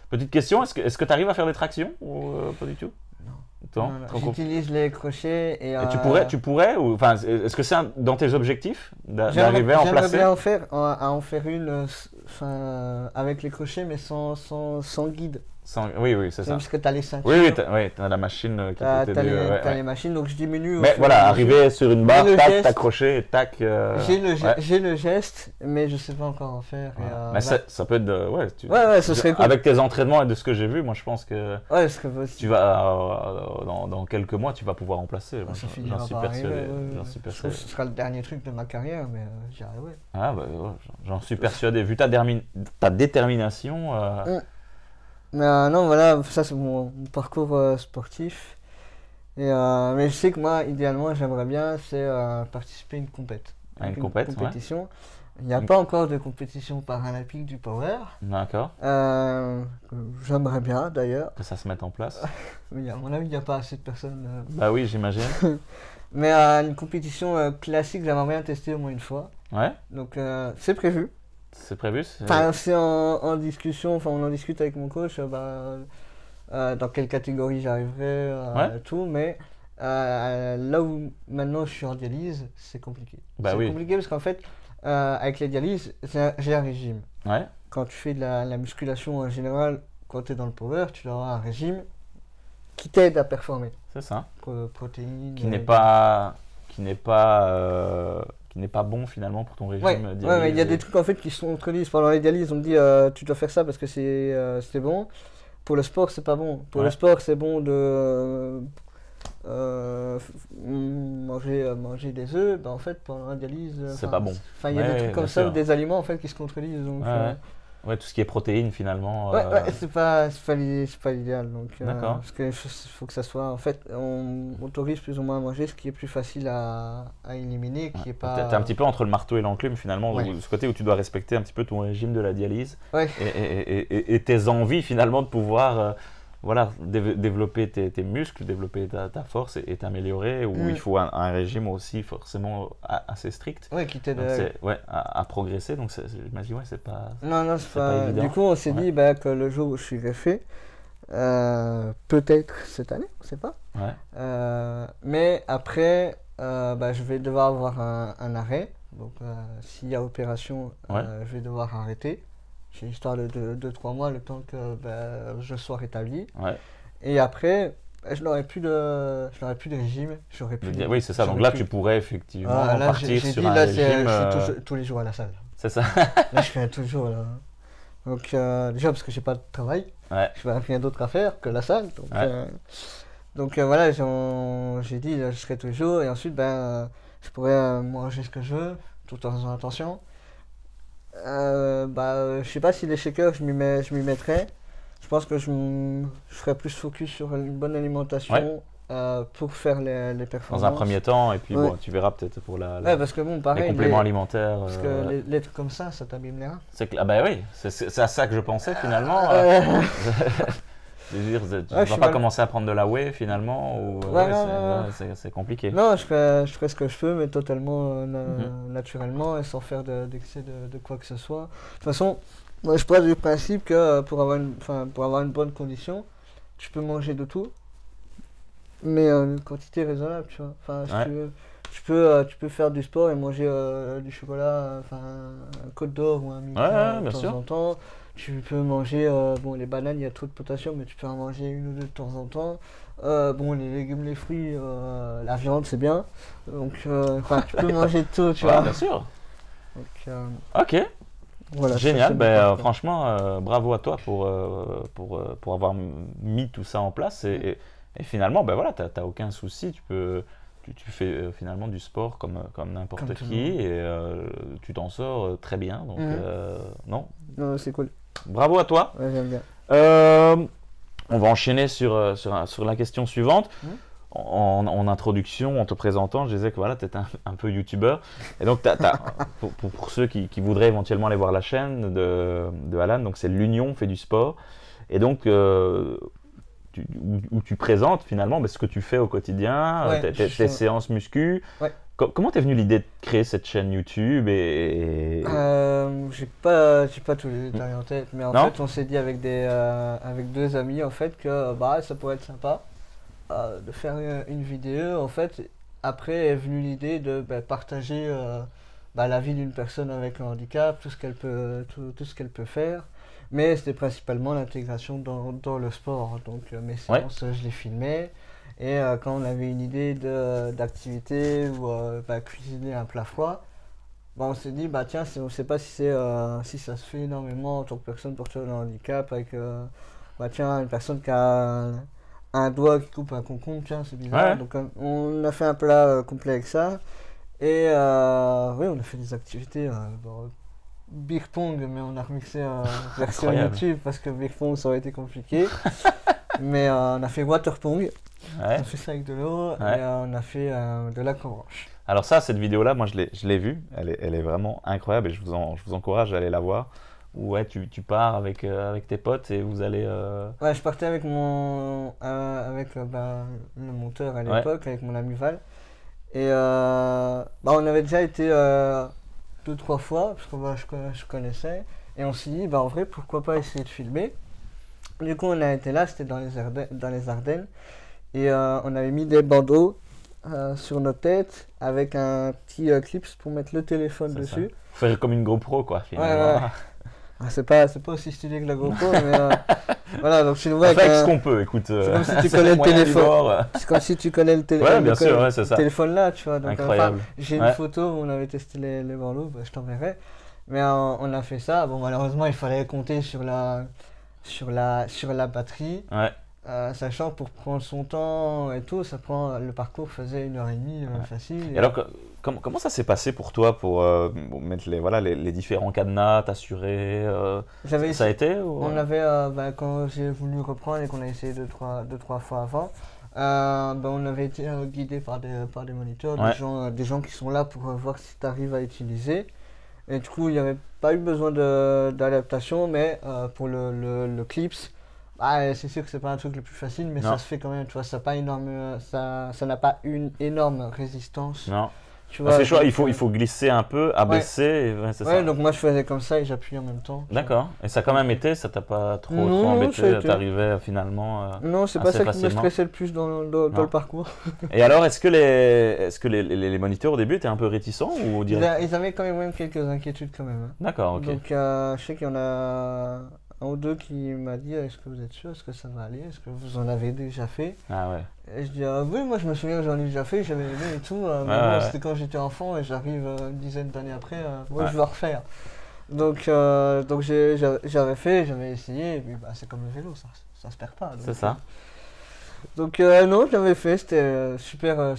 Petite question, est-ce que tu arrives à faire des tractions ou pas du tout? Non. Non, Trop cool. j'utilise les crochets et Et tu pourrais ou enfin, est-ce que c'est dans tes objectifs d'arriver à en j'aimerais placer? bien en faire une avec les crochets mais sans guide. Oui, c'est ça. Parce que tu as les ceintures, Oui, t'as la machine qui tu as, peut t'aider. Ouais. les machines, donc je diminue. au Mais fur et voilà, à mesure. arriver sur une barre, le tac, geste. t'accrocher et tac. Ouais. J'ai le geste, mais je sais pas encore en faire. Et, Mais ça peut être. ouais, ce serait cool. Avec tes entraînements et de ce que j'ai vu, moi je pense que Ouais, ce serait tu possible. vas dans quelques mois, tu vas pouvoir remplacer. Moi, Ça J'en finira suis par persuadé. arriver, ouais. J'en suis Je trouve persuadé. que ce sera le dernier truc de ma carrière, mais j'y arriverai. Ah bah ouais, j'en suis persuadé. Vu ta détermination. Mais non, voilà, ça c'est mon parcours sportif. Et, mais je sais que moi, idéalement, j'aimerais bien, c'est participer à une compète. À une Donc, compétition. Il n'y a pas encore de compétition paralympique du power. D'accord. J'aimerais bien d'ailleurs. Que ça se mette en place. Mais à mon avis, il n'y a pas assez de personnes. Bah oui, j'imagine. Mais une compétition classique, j'aimerais bien tester au moins une fois. Ouais, Donc c'est prévu. c'est prévu. Enfin, c'est en discussion, enfin on en discute avec mon coach, dans quelle catégorie j'arriverai, Ouais. tout, mais là où maintenant je suis en dialyse, c'est compliqué. Bah C'est oui. compliqué parce qu'en fait, avec les dialyses, j'ai un régime. Ouais, Quand tu fais de la musculation en général, quand tu es dans le power, tu dois avoir un régime qui t'aide à performer. c'est ça. Protéines. Qui n'est pas bon finalement pour ton régime Ouais, dialyse mais il y a et- des trucs en fait qui se contredisent. Pendant les dialyses, on me dit tu dois faire ça parce que c'est bon. Pour le sport, c'est pas bon. Pour Ouais. le sport, c'est bon de manger des œufs. Ben, en fait, pendant la dialyse, C'est pas bon. Enfin, il y a Ouais, des trucs bien comme ça, sûr. des aliments en fait qui se contredisent. Donc, Ouais. Ouais, tout ce qui est protéines finalement. ouais, c'est pas l'idéal. Donc, D'accord. parce qu'il faut que ça soit. En fait, on autorise plus ou moins à manger ce qui est plus facile à éliminer, qui est pas. T'es un petit peu entre le marteau et l'enclume finalement, Ouais. ce côté où tu dois respecter un petit peu ton régime de la dialyse Ouais. et tes envies finalement de pouvoir voilà, développer tes muscles, développer ta force et t'améliorer, où il faut un régime aussi forcément assez strict. Ouais, qui t'aide. Donc à progresser, donc j'imagine, ouais, c'est pas. Non, c'est pas évident. Du coup, on s'est Ouais. dit bah, que le jour où je suis greffé, peut-être cette année, on sait pas. Ouais, Mais après, bah, je vais devoir avoir un arrêt. Donc, s'il y a opération, Ouais. je vais devoir arrêter. J'ai l'histoire de 2-3 mois, le temps que je sois rétabli. ouais. Et après, je n'aurai plus de régime. J'aurai plus de- Oui, c'est ça. Donc j'aurai là, plus- tu pourrais effectivement Ah, là, partir j'ai sur dit, un là, régime. je suis tous les jours à la salle. C'est ça. Là, je suis toujours là. Donc, déjà parce que j'ai pas de travail, Ouais. je n'ai rien d'autre à faire que la salle. Donc, voilà, j'ai dit, là, je serai toujours. Et ensuite, je pourrais manger ce que je veux, tout en faisant attention. Je sais pas si les shakers, je m'y mettrais. Je pense que je ferais plus focus sur une bonne alimentation pour faire les performances. Dans un premier temps, et puis Ouais. bon, tu verras peut-être pour Ouais, parce que bon, les pareil, compléments alimentaires. parce que les trucs comme ça t'abîme les reins. Ah bah oui, c'est à ça que je pensais finalement. Je veux dire, tu je vas suis pas mal- commencer à prendre de la whey finalement ou Ouais, non. c'est compliqué. Non, je ferai ce que je peux, mais totalement naturellement et sans faire d'excès de quoi que ce soit. De toute façon, moi je pars du principe que pour avoir une bonne condition, tu peux manger de tout, mais une quantité raisonnable, tu vois. Enfin, si Ouais. tu peux faire du sport et manger du chocolat, un Côte d'Or ou un Milka Ouais, de bien temps sûr. en temps. Tu peux manger, les bananes, il y a trop de potassium, mais tu peux en manger une ou deux de temps en temps. Les légumes, les fruits, la viande, c'est bien. Donc, tu peux manger de tout, tu Ouais, vois. bien sûr. Donc, Ok, voilà, génial. c'est Ben, mon parcours. franchement, bravo à toi pour avoir mis tout ça en place. Et finalement, ben voilà, t'as aucun souci. Tu fais finalement du sport comme n'importe Comme tout le qui monde. et tu t'en sors très bien. Donc, non, Non, c'est cool. bravo à toi. Ouais, j'aime bien. On va enchaîner sur la question suivante. en introduction, en te présentant, je disais que voilà, tu étais un peu youtubeur. Et donc, pour ceux qui voudraient éventuellement aller voir la chaîne de Alan, donc c'est l'Union fait du sport. Et donc, où tu présentes finalement ce que tu fais au quotidien, Ouais, tes séances muscu. Ouais. Comment t'es venu l'idée de créer cette chaîne YouTube J'ai pas tous les détails en tête, mais en Non. fait, on s'est dit avec avec deux amis en fait que bah ça pourrait être sympa de faire une vidéo. En fait, après est venue l'idée de partager la vie d'une personne avec un handicap, tout ce qu'elle peut faire. Mais c'était principalement l'intégration dans le sport. Donc mes séances, je les filmais. Et quand on avait une idée d'activité ou cuisiner un plat froid, on s'est dit, tiens, on ne sait pas si ça se fait énormément en tant que personne porteuse de handicap, avec tiens, une personne qui a un doigt qui coupe un concombre, tiens, c'est bizarre. Ouais. Donc on a fait un plat complet avec ça. Et oui, on a fait des activités. Beer pong, mais on a remixé version Incroyable. YouTube parce que beer pong ça aurait été compliqué. Mais on a fait water pong. Ouais. On fait ça avec de l'eau Ouais. et on a fait de l'aquabranche. Alors ça, cette vidéo-là, moi je l'ai vue, elle est vraiment incroyable et je vous encourage à aller la voir. Où tu pars avec tes potes et vous allez... Ouais, je partais avec le monteur à l'époque, avec mon ami Val. Et on avait déjà été 2-3 fois, parce que je connaissais. Et on s'est dit, en vrai, pourquoi pas essayer de filmer. Du coup, on a été là, c'était dans les Ardennes. Et on avait mis des bandeaux sur nos têtes avec un petit clip pour mettre le téléphone dessus. Faire comme une GoPro, quoi, finalement. Ouais. C'est pas aussi stylé que la GoPro, mais voilà, donc tu le vois avec ce qu'on peut, écoute. C'est comme si tu connais le téléphone. C'est comme si tu connais le téléphone. Ouais, bien sûr, ouais, c'est ça. Téléphone là, tu vois. Donc, incroyable. J'ai une photo où on avait testé les bandeaux, je t'enverrai. Mais on a fait ça. Bon, malheureusement, il fallait compter sur la batterie. Ouais. Sachant pour prendre son temps et tout, le parcours faisait 1h30 facile. Et alors, comment ça s'est passé pour toi pour mettre les différents cadenas, t'assurer ça a été ou... On avait, quand j'ai voulu reprendre et qu'on a essayé deux, trois fois avant, on avait été guidé par des moniteurs, des gens qui sont là pour voir si tu arrives à utiliser. Et du coup, il n'y avait pas eu besoin d'adaptation, mais pour le clips, c'est sûr que c'est pas un truc le plus facile, mais ça se fait quand même, tu vois, ça n'a pas une énorme résistance. Non. Tu vois, c'est chaud, il faut glisser un peu, abaisser, c'est ça. Donc moi je faisais comme ça et j'appuyais en même temps. D'accord. Et ça a quand même été, ça t'a pas trop embêté, t'arrivais finalement non, c'est pas ça qui me stressait le plus dans le parcours. Et alors, est-ce que les moniteurs au début étaient un peu réticents ou ils avaient quand même quelques inquiétudes quand même. Hein. D'accord, ok. Donc je sais qu'il y en a un ou deux qui m'a dit est-ce que vous êtes sûr, est-ce que ça va aller, est-ce que vous en avez déjà fait? Ah ouais. Et je dis oui, moi je me souviens que j'en ai déjà fait, j'avais aimé et tout, mais bon, c'était quand j'étais enfant et j'arrive une dizaine d'années après, moi je vais refaire. Donc j'avais fait, j'avais essayé, et puis c'est comme le vélo, ça se perd pas. C'est ça. Donc non, j'avais fait, c'était super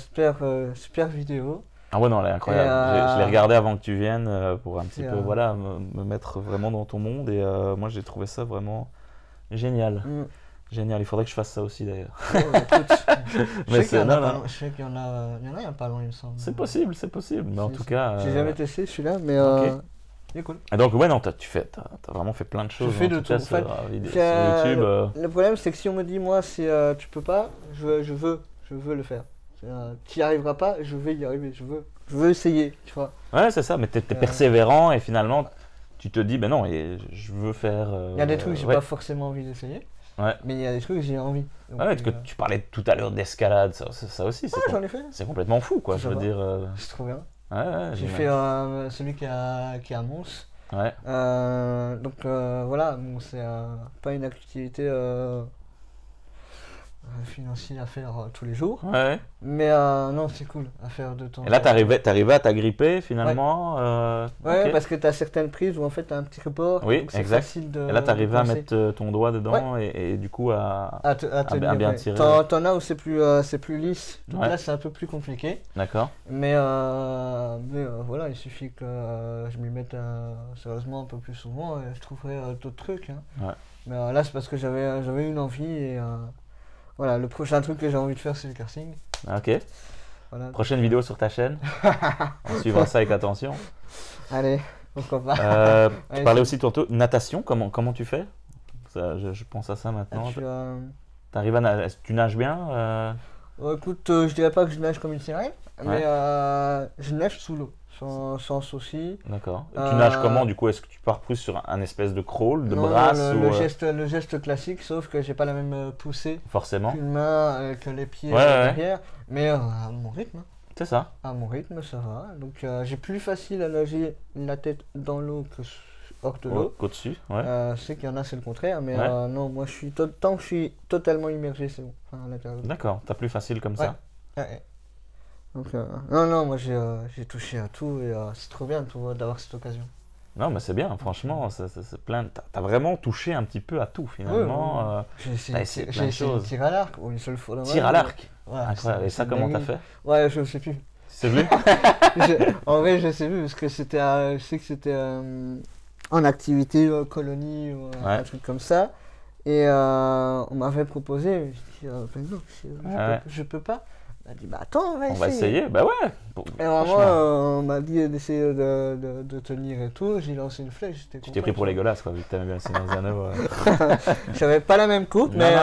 vidéo. Ah ouais, non, elle est incroyable. Je l'ai regardé avant que tu viennes pour un petit peu me mettre vraiment dans ton monde et moi j'ai trouvé ça vraiment génial. Génial, il faudrait que je fasse ça aussi d'ailleurs. Je sais qu'il y en a il y a pas loin, il me semble. C'est possible, mais en tout cas. J'ai jamais testé celui-là, mais il est cool. Et donc, ouais, non, t'as vraiment fait plein de choses. Je fais de tout. Sur YouTube. Le problème, c'est que si on me dit, moi, tu peux pas, je veux le faire. Tu n'y arriveras pas, je vais y arriver, je veux essayer, tu vois. Ouais, c'est ça, mais t'es persévérant et finalement, tu te dis, ben non, je veux faire. Il y a des trucs que j'ai pas forcément envie d'essayer. Ouais. Mais il y a des trucs que j'ai envie. Donc, tu parlais tout à l'heure d'escalade, ça aussi. J'en ai fait. C'est complètement fou, quoi. Je veux dire. C'est trop bien. J'ai fait celui qui est à Mons. Ouais. Donc voilà, c'est pas une activité financière à faire tous les jours. Ouais. Mais non, c'est cool à faire de temps en temps. Et là, t'arrivais à t'agripper finalement. Ouais, parce que t'as certaines prises où en fait t'as un petit report. Oui, donc exact. Facile de, et là, t'arrivais à penser. mettre ton doigt dedans et du coup à bien tirer. T'en as où c'est plus lisse. Donc là, c'est un peu plus compliqué. D'accord. Mais voilà, il suffit que je m'y mette sérieusement un peu plus souvent et je trouverai d'autres trucs. Hein. Ouais. Mais là, c'est parce que j'avais une envie et Voilà, le prochain truc que j'ai envie de faire, c'est le karting. Ok. Voilà. Prochaine vidéo sur ta chaîne. On suivra ça avec attention. Allez, pourquoi pas. Tu Allez, parlais aussi tantôt natation. Comment tu fais ça, je pense à ça maintenant. T'arrives à tu nages bien Écoute, je dirais pas que je nage comme une sirène, mais je nage sous l'eau, sans souci. D'accord. Tu nages comment du coup? Est-ce que tu pars plus sur un espèce de crawl, de brasse le geste classique, sauf que j'ai pas la même poussée forcément qu'une main, que les pieds ouais. derrière, mais à mon rythme. C'est ça. À mon rythme, ça va. Donc j'ai plus facile à nager la tête dans l'eau que hors de l'eau. Qu'au-dessus, je sais qu'il y en a, c'est le contraire, mais non, moi tant que je suis totalement immergé, c'est bon. Enfin, à l'intérieur. D'accord, t'as plus facile comme ça. Ouais. Donc, non, moi j'ai touché à tout et c'est trop bien d'avoir cette occasion. Non, mais c'est bien, franchement, c'est plein. T'as vraiment touché un petit peu à tout finalement. J'ai essayé de tir à l'arc, une seule fois dans ma vie. Tir à l'arc. Ouais, incroyable. Et ça, comment t'as fait? Ouais, je sais plus. C'est vrai? En vrai, je sais plus parce que c'était, je sais que c'était en activité colonie ou un truc comme ça. Et on m'avait proposé, je dis ben non, je peux pas. On m'a dit bah attends, on va essayer. Bah ouais. Et vraiment on m'a dit d'essayer de tenir et tout. J'ai lancé une flèche, j'étais content. Tu t'es pris pour les golasses quoi, vu que t'aimais bien le Seigneur des Anneaux. J'avais pas la même coupe, mais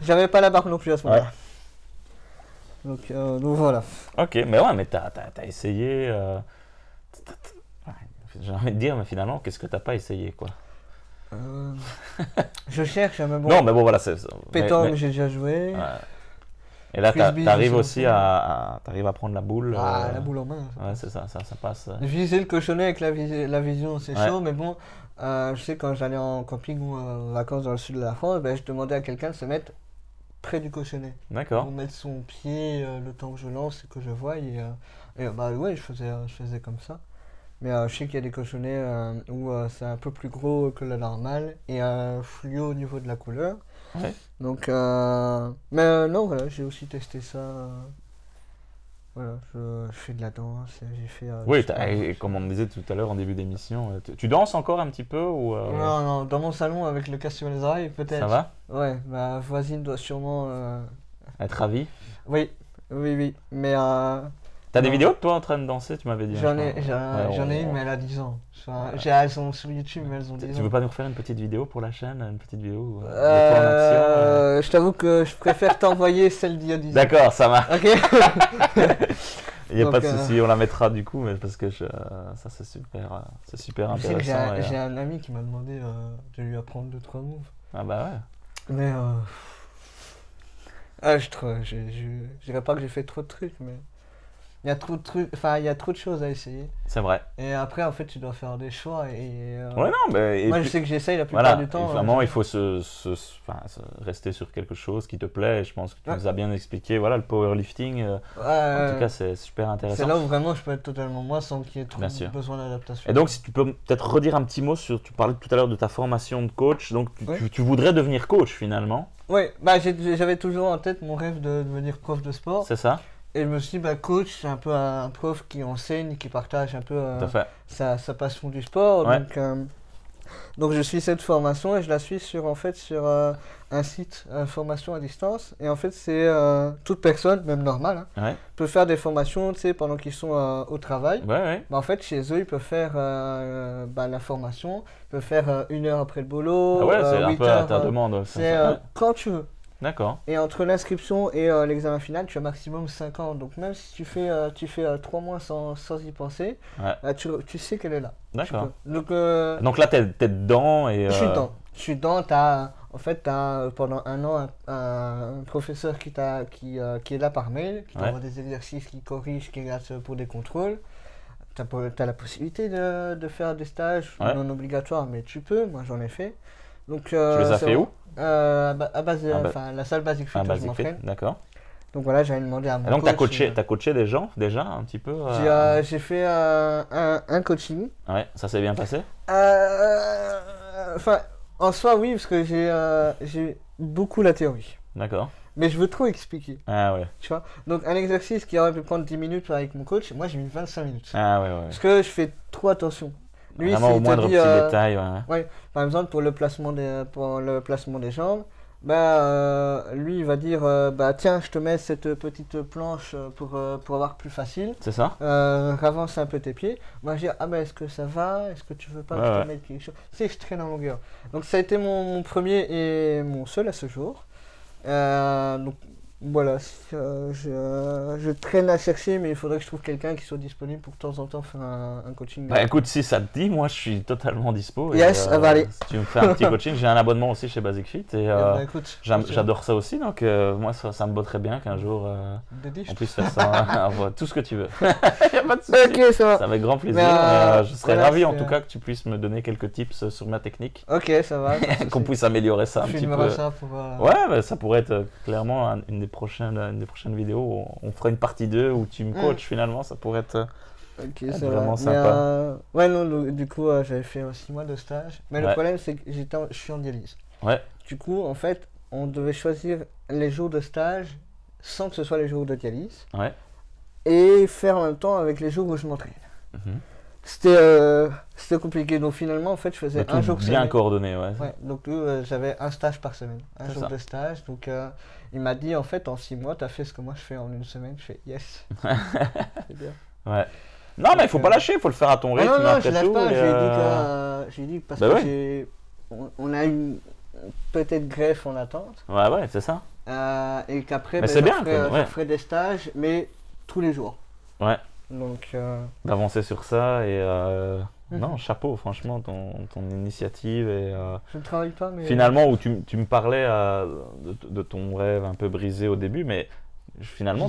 j'avais pas la barre non plus à ce moment-là. Donc voilà. Ok, mais t'as essayé. J'ai envie de dire, mais finalement, qu'est-ce que t'as pas essayé quoi? Je cherche, mais bon. Non, mais bon, voilà. Pétanque, j'ai déjà joué. Et là, t'arrives aussi t'arrives à prendre la boule. La boule en main. Ouais, c'est ça passe. Viser le cochonnet avec la vision, c'est chaud, mais bon, je sais quand j'allais en camping ou en vacances dans le sud de la France, je demandais à quelqu'un de se mettre près du cochonnet. D'accord. Pour mettre son pied le temps que je lance et que je vois. Et ouais, je faisais comme ça. Mais je sais qu'il y a des cochonnets où c'est un peu plus gros que le normal et fluo au niveau de la couleur. Ouais. Donc, mais non, voilà, j'ai aussi testé ça. Voilà, je fais de la danse, j'ai fait. Oui, et comme on me disait tout à l'heure en début d'émission, tu danses encore un petit peu ou Non, dans mon salon avec le casque sur les oreilles, peut-être. Ça va? Ouais, ma voisine doit sûrement. Être ravie? Oui, mais. T'as des vidéos de toi en train de danser, tu m'avais dit? J'en ai une, mais elle a 10 ans. Elles sont sur YouTube, mais elles ont 10 ans. Tu veux pas nous refaire une petite vidéo pour la chaîne? Une petite vidéo de toi en action Je t'avoue que je préfère t'envoyer celle d'il y a 10 ans. D'accord, ça marche. Ok. Il n'y a pas de souci, on la mettra du coup, mais parce que ça c'est super intéressant. J'ai un ami qui m'a demandé de lui apprendre 2-3 moves. Ah bah ouais. Mais je dirais pas que j'ai fait trop de trucs, mais il y a trop de trucs, enfin il y a trop de choses à essayer. C'est vrai. Et après en fait tu dois faire des choix ouais non mais moi je sais que j'essaye la plupart du temps. Vraiment il faut rester sur quelque chose qui te plaît. Je pense que tu nous as bien expliqué. Voilà le powerlifting. En tout cas c'est super intéressant. C'est là où vraiment je peux être totalement moi sans qu'il y ait trop besoin d'adaptation. Et donc si tu peux peut-être redire un petit mot sur, tu parlais tout à l'heure de ta formation de coach. Donc tu voudrais devenir coach finalement. Oui, j'avais toujours en tête mon rêve de devenir prof de sport. C'est ça. Et je me suis dit, coach, c'est un peu un prof qui enseigne, qui partage un peu sa passion du sport. Ouais. Donc je suis cette formation et je la suis sur un site, formation à distance. Et en fait, c'est toute personne, même normale, peut faire des formations pendant qu'ils sont au travail. Ouais. En fait, chez eux, ils peuvent faire la formation, ils peuvent faire 1 heure après le boulot. Ah ouais, c'est un peu à ta demande. C'est quand tu veux. D'accord. Et entre l'inscription et l'examen final, tu as maximum 5 ans. Donc même si tu fais 3 mois sans y penser, tu sais qu'elle est là. D'accord. Donc là, t'es dedans et... Je suis dedans. En fait, t'as pendant 1 an un professeur qui est là par mail, qui t'envoie des exercices, qui corrige, qui regarde pour des contrôles. T'as la possibilité de faire des stages non obligatoires, mais tu peux. Moi, j'en ai fait. Donc, tu les as fait où? La salle Basic Fit où je m'entraîne. D'accord. Donc voilà, j'avais demandé à mon coach. Donc t'as coaché des gens déjà un petit peu J'ai fait un coaching. Ouais, ça s'est bien passé? En soi oui, parce que j'ai beaucoup la théorie. D'accord. Mais je veux trop expliquer. Ah ouais. Tu vois? Donc un exercice qui aurait pu prendre 10 minutes avec mon coach, moi j'ai mis 25 minutes. Ah ouais. Parce que je fais trop attention. Lui, vraiment au moindre petit détail. Ouais. Par exemple pour le placement des jambes, Lui, il va dire bah, tiens, je te mets cette petite planche pour avoir plus facile. C'est ça? Ravance un peu tes pieds. Moi, je dis ah, ben est-ce que ça va? Est-ce que tu veux pas que je te mette quelque chose? C'est je traîne en longueur. Donc, ça a été mon premier et mon seul à ce jour. Donc, voilà, je traîne à chercher, mais il faudrait que je trouve quelqu'un qui soit disponible pour de temps en temps faire un coaching. Bah écoute, si ça te dit, moi je suis totalement dispo. Yes, va aller. Si tu me fais un petit coaching, j'ai un abonnement aussi chez Basic Fit et Écoute, j'adore ça aussi. Donc moi ça me botterait bien qu'un jour on puisse faire ça. Tout ce que tu veux. Y a pas de souci. Ok, ça va. C'est avec grand plaisir. Je serais ravi en tout cas que tu puisses me donner quelques tips sur ma technique. Ok, ça va. Qu'on puisse améliorer ça un petit peu. Ça pour, Ouais, bah, ça pourrait être clairement une des prochaines vidéos où on fera une partie 2 où tu me coaches finalement, ça pourrait être vraiment sympa. Ouais, non, du coup, j'avais fait 6 mois de stage, mais le problème c'est que je suis en dialyse. Ouais. Du coup, en fait, on devait choisir les jours de stage sans que ce soit les jours de dialyse. Ouais. Et faire en même temps avec les jours où je m'entraîne. C'était compliqué, donc finalement en fait je faisais un jour bien semaine. Coordonné, ouais. Donc j'avais un stage par semaine, un jour de stage, donc il m'a dit en fait en 6 mois tu as fait ce que moi je fais en une semaine, je fais yes. C'est bien. Ouais. Non mais il faut pas lâcher, il faut le faire à ton rythme. Non, je lâche pas, j'ai dit parce que on a une peut-être greffe en attente. Ouais, c'est ça. Et qu'après c'est bien, je ferai des stages, mais tous les jours. Ouais. Donc d'avancer sur ça et non, chapeau franchement ton initiative et je ne travaille pas mais finalement où tu me parlais de ton rêve un peu brisé au début, mais finalement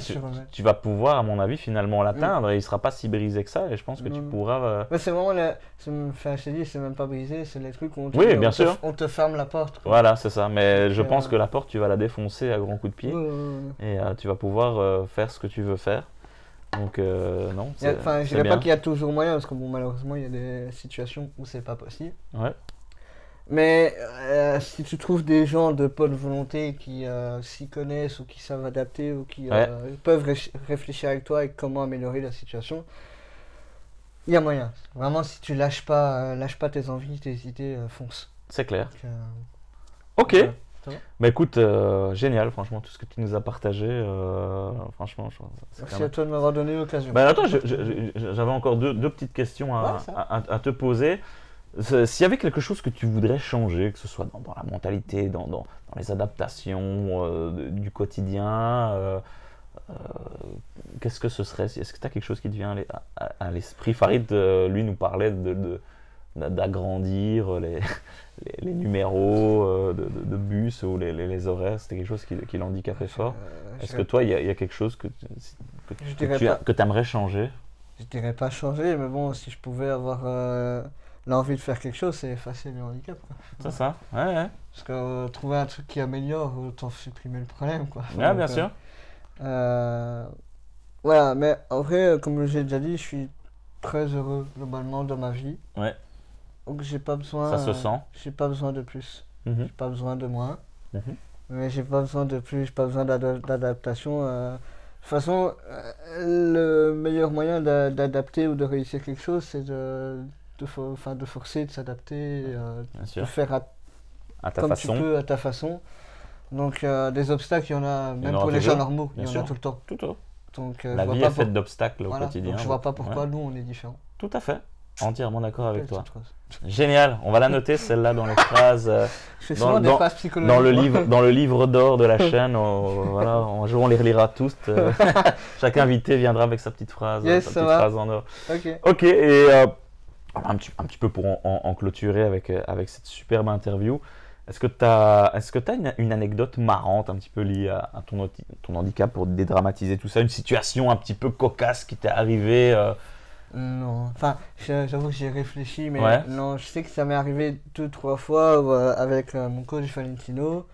tu vas pouvoir à mon avis finalement l'atteindre et il sera pas si brisé que ça et je pense que tu pourras c'est vraiment je t'ai dit, c'est même pas brisé, c'est les trucs où on te ferme la porte quoi. Voilà, c'est ça, mais je pense que la porte tu vas la défoncer à grands coups de pied et tu vas pouvoir faire ce que tu veux faire. Donc non, je dirais pas qu'il y a toujours moyen parce que bon, malheureusement il y a des situations où c'est pas possible. Ouais. Mais si tu trouves des gens de bonne volonté qui s'y connaissent ou qui savent adapter ou qui peuvent réfléchir avec toi et comment améliorer la situation, il y a moyen. Vraiment, si tu lâches pas tes envies, tes idées, fonce. C'est clair. Donc, ok. Bah écoute, génial, franchement, tout ce que tu nous as partagé, franchement. Merci à toi de m'avoir donné l'occasion. Bah attends, j'avais encore deux petites questions à te poser. S'il y avait quelque chose que tu voudrais changer, que ce soit dans la mentalité, dans les adaptations du quotidien, qu'est-ce que ce serait? Est-ce que tu as quelque chose qui te vient à l'esprit? Farid, lui, nous parlait d'agrandir les numéros de bus ou les horaires, c'était quelque chose qui l'handicapait fort. Est-ce que toi, il y a quelque chose que tu aimerais changer? Je dirais pas changer, mais bon, si je pouvais avoir l'envie de faire quelque chose, c'est effacer le handicap. C'est ça, ouais. Parce que trouver un truc qui améliore, autant supprimer le problème, quoi. Ouais, bien sûr. Voilà, mais en vrai, comme j'ai déjà dit, je suis très heureux globalement dans ma vie. Ouais. Donc j'ai pas besoin. Ça se sent. J'ai pas besoin de plus. J'ai pas besoin de moins. Mais j'ai pas besoin de plus. J'ai pas besoin d'adaptation. De toute façon, le meilleur moyen d'adapter ou de réussir quelque chose, c'est de forcer, de s'adapter, de faire comme tu peux à ta façon. Donc des obstacles, il y en a même pour les gens normaux. Il y en a tout le temps. Donc, la vie est faite d'obstacles au quotidien. Donc je vois pas pourquoi nous on est différents. Tout à fait. Entièrement d'accord avec toi. Génial, on va la noter celle-là dans les phrases. Dans le livre d'or de la chaîne. Voilà, un jour on les relira tous. Chaque invité viendra avec sa petite phrase, phrase en or. Ok, et un petit peu pour en clôturer avec cette superbe interview. Est-ce que tu as une anecdote marrante un petit peu liée à ton handicap pour dédramatiser tout ça, une situation un petit peu cocasse qui t'est arrivée Non, enfin, j'avoue que j'ai réfléchi, mais non, je sais que ça m'est arrivé 2-3 fois avec mon coach Valentino,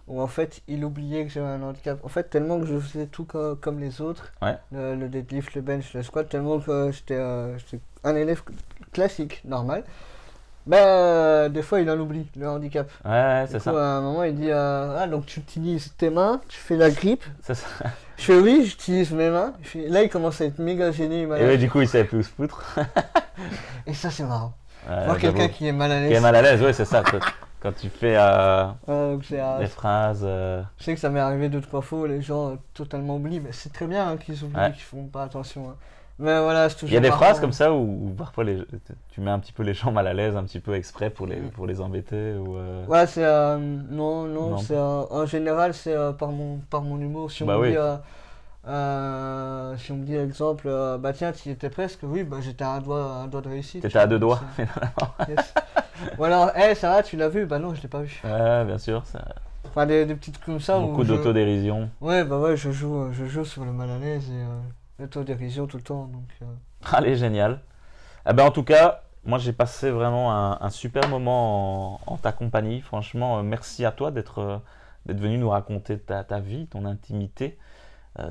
où en fait, il oubliait que j'avais un handicap. En fait, tellement que je faisais tout comme les autres, le deadlift, le bench, le squat, tellement que j'étais un élève classique, normal. Des fois, il en oublie, le handicap. Ouais, c'est ça. À un moment, il dit donc tu utilises tes mains, tu fais la grippe. C'est ça. Je fais oui, j'utilise mes mains. Là, il commence à être méga gêné. Et du coup, il savait plus où se foutre. Et ça, c'est marrant. Voir quelqu'un qui est mal à l'aise. Qui est mal à l'aise, ouais, c'est ça. Quand tu fais Donc les phrases. je sais que ça m'est arrivé 2-3 fois, les gens totalement oublient, mais c'est très bien hein, qu'ils oublient, Ouais. qu'ils font pas attention. Hein. Mais voilà, c'est toujours Il y a des marrant, phrases hein. comme ça où parfois tu mets un petit peu les gens mal à l'aise, un petit peu exprès pour les embêter ou. Ouais, c'est non, Non. c'est en général c'est par mon humour. Si on Bah me oui. dit si on me dit exemple bah tiens tu y étais presque, oui bah j'étais à un doigt de réussite. T'étais à 2 doigts. Yes. Ou alors ça va tu l'as vu, bah non je l'ai pas vu. Ouais, bien sûr. Enfin des petites comme ça Beaucoup où d'autodérision. ouais bah ouais je joue sur le mal à l'aise et l'autodérision tout le temps donc Allez, génial. Eh ben, en tout cas, moi j'ai passé vraiment un super moment en ta compagnie. Franchement, merci à toi d'être venu nous raconter ta vie, ton intimité,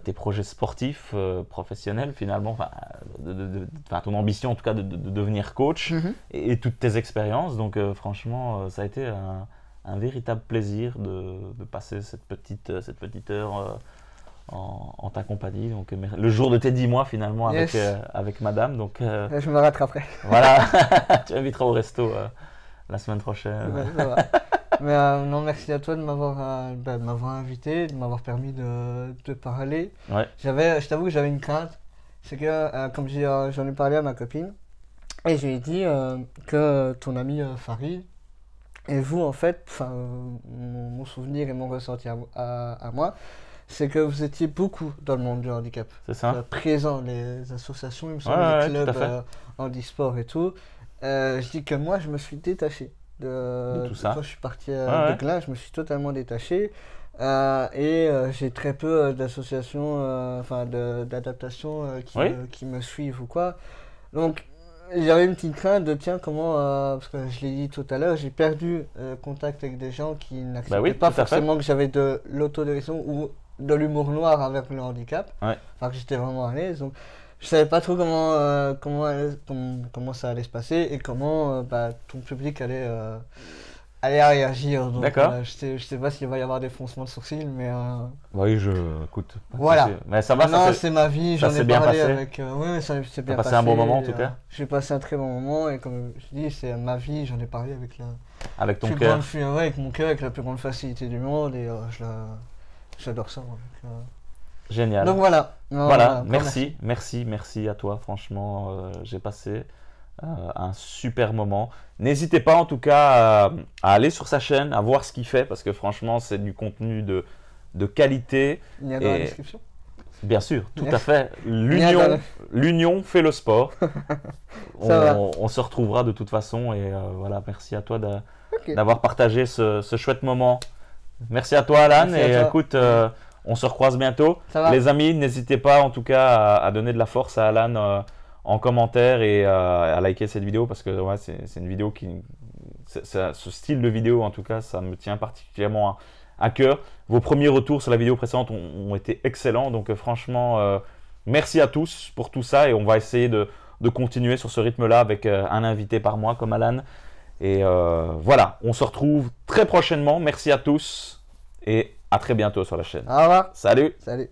tes projets sportifs, professionnels finalement, enfin, ton ambition en tout cas de devenir coach et toutes tes expériences. Donc franchement, ça a été un véritable plaisir de passer cette petite heure en ta compagnie. Donc, le jour de tes 10 mois finalement Yes. avec madame. Donc je me rattraperai. voilà, tu m'inviteras au resto la semaine prochaine. Ouais, ça va. Mais non, merci à toi de m'avoir invité, de m'avoir permis de parler. Ouais. Je t'avoue que j'avais une crainte. C'est que, comme j'en ai parlé à ma copine, et je lui ai dit que ton ami Farid et vous, en fait, mon souvenir et mon ressenti à moi, c'est que vous étiez beaucoup dans le monde du handicap. C'est ça. Présent, les associations, il me semble, Ouais, les ouais, tout à clubs fait. handisport et tout. Je dis que moi, je me suis détaché De tout ça. Quand je suis parti Ouais. de Glin, je me suis totalement détaché. J'ai très peu d'associations, d'adaptation Oui. qui me suivent ou quoi. Donc, j'avais une petite crainte de tiens, comment, parce que je l'ai dit tout à l'heure, j'ai perdu contact avec des gens qui n'acceptaient oui, pas tout à fait. forcément que j'avais de l'autodérision ou de l'humour noir avec le handicap. Ouais. Enfin, que j'étais vraiment à l'aise. Donc, je savais pas trop comment ça allait se passer et comment ton public allait réagir. Donc, D'accord. je sais pas s'il va y avoir des froncements de sourcils, mais Oui, écoute. pas de Voilà. souci. Mais ça va, non, ça c'est ma vie, ça j'en s'est ai bien parlé passé. avec. Oui, ça s'est bien passé un bon moment, en tout cas. J'ai passé un très bon moment et comme je dis, c'est ma vie, j'en ai parlé avec avec ton plus cœur. avec mon cœur, avec la plus grande facilité du monde et j'adore ça. Génial. Donc voilà. Non, Voilà, encore merci à toi. Franchement, j'ai passé un super moment. N'hésitez pas en tout cas à aller sur sa chaîne, à voir ce qu'il fait, parce que franchement, c'est du contenu de qualité. Il y a dans la Et- description. Bien sûr, tout Yes. à fait. Bien dans L'union fait le sport. Ça va. On se retrouvera de toute façon. Et voilà, merci à toi Ok. d'avoir partagé ce chouette moment. Merci à toi, Alan. Merci à Et toi. écoute, on se recroise bientôt. Ça va. Les amis, n'hésitez pas en tout cas à donner de la force à Alan en commentaire et à liker cette vidéo parce que ouais, c'est une vidéo ce style de vidéo en tout cas, ça me tient particulièrement à cœur. Vos premiers retours sur la vidéo précédente ont été excellents, donc franchement, merci à tous pour tout ça et on va essayer de continuer sur ce rythme-là avec un invité par mois comme Alan. Et voilà, on se retrouve très prochainement. Merci à tous et à très bientôt sur la chaîne. Au revoir. Salut! Salut.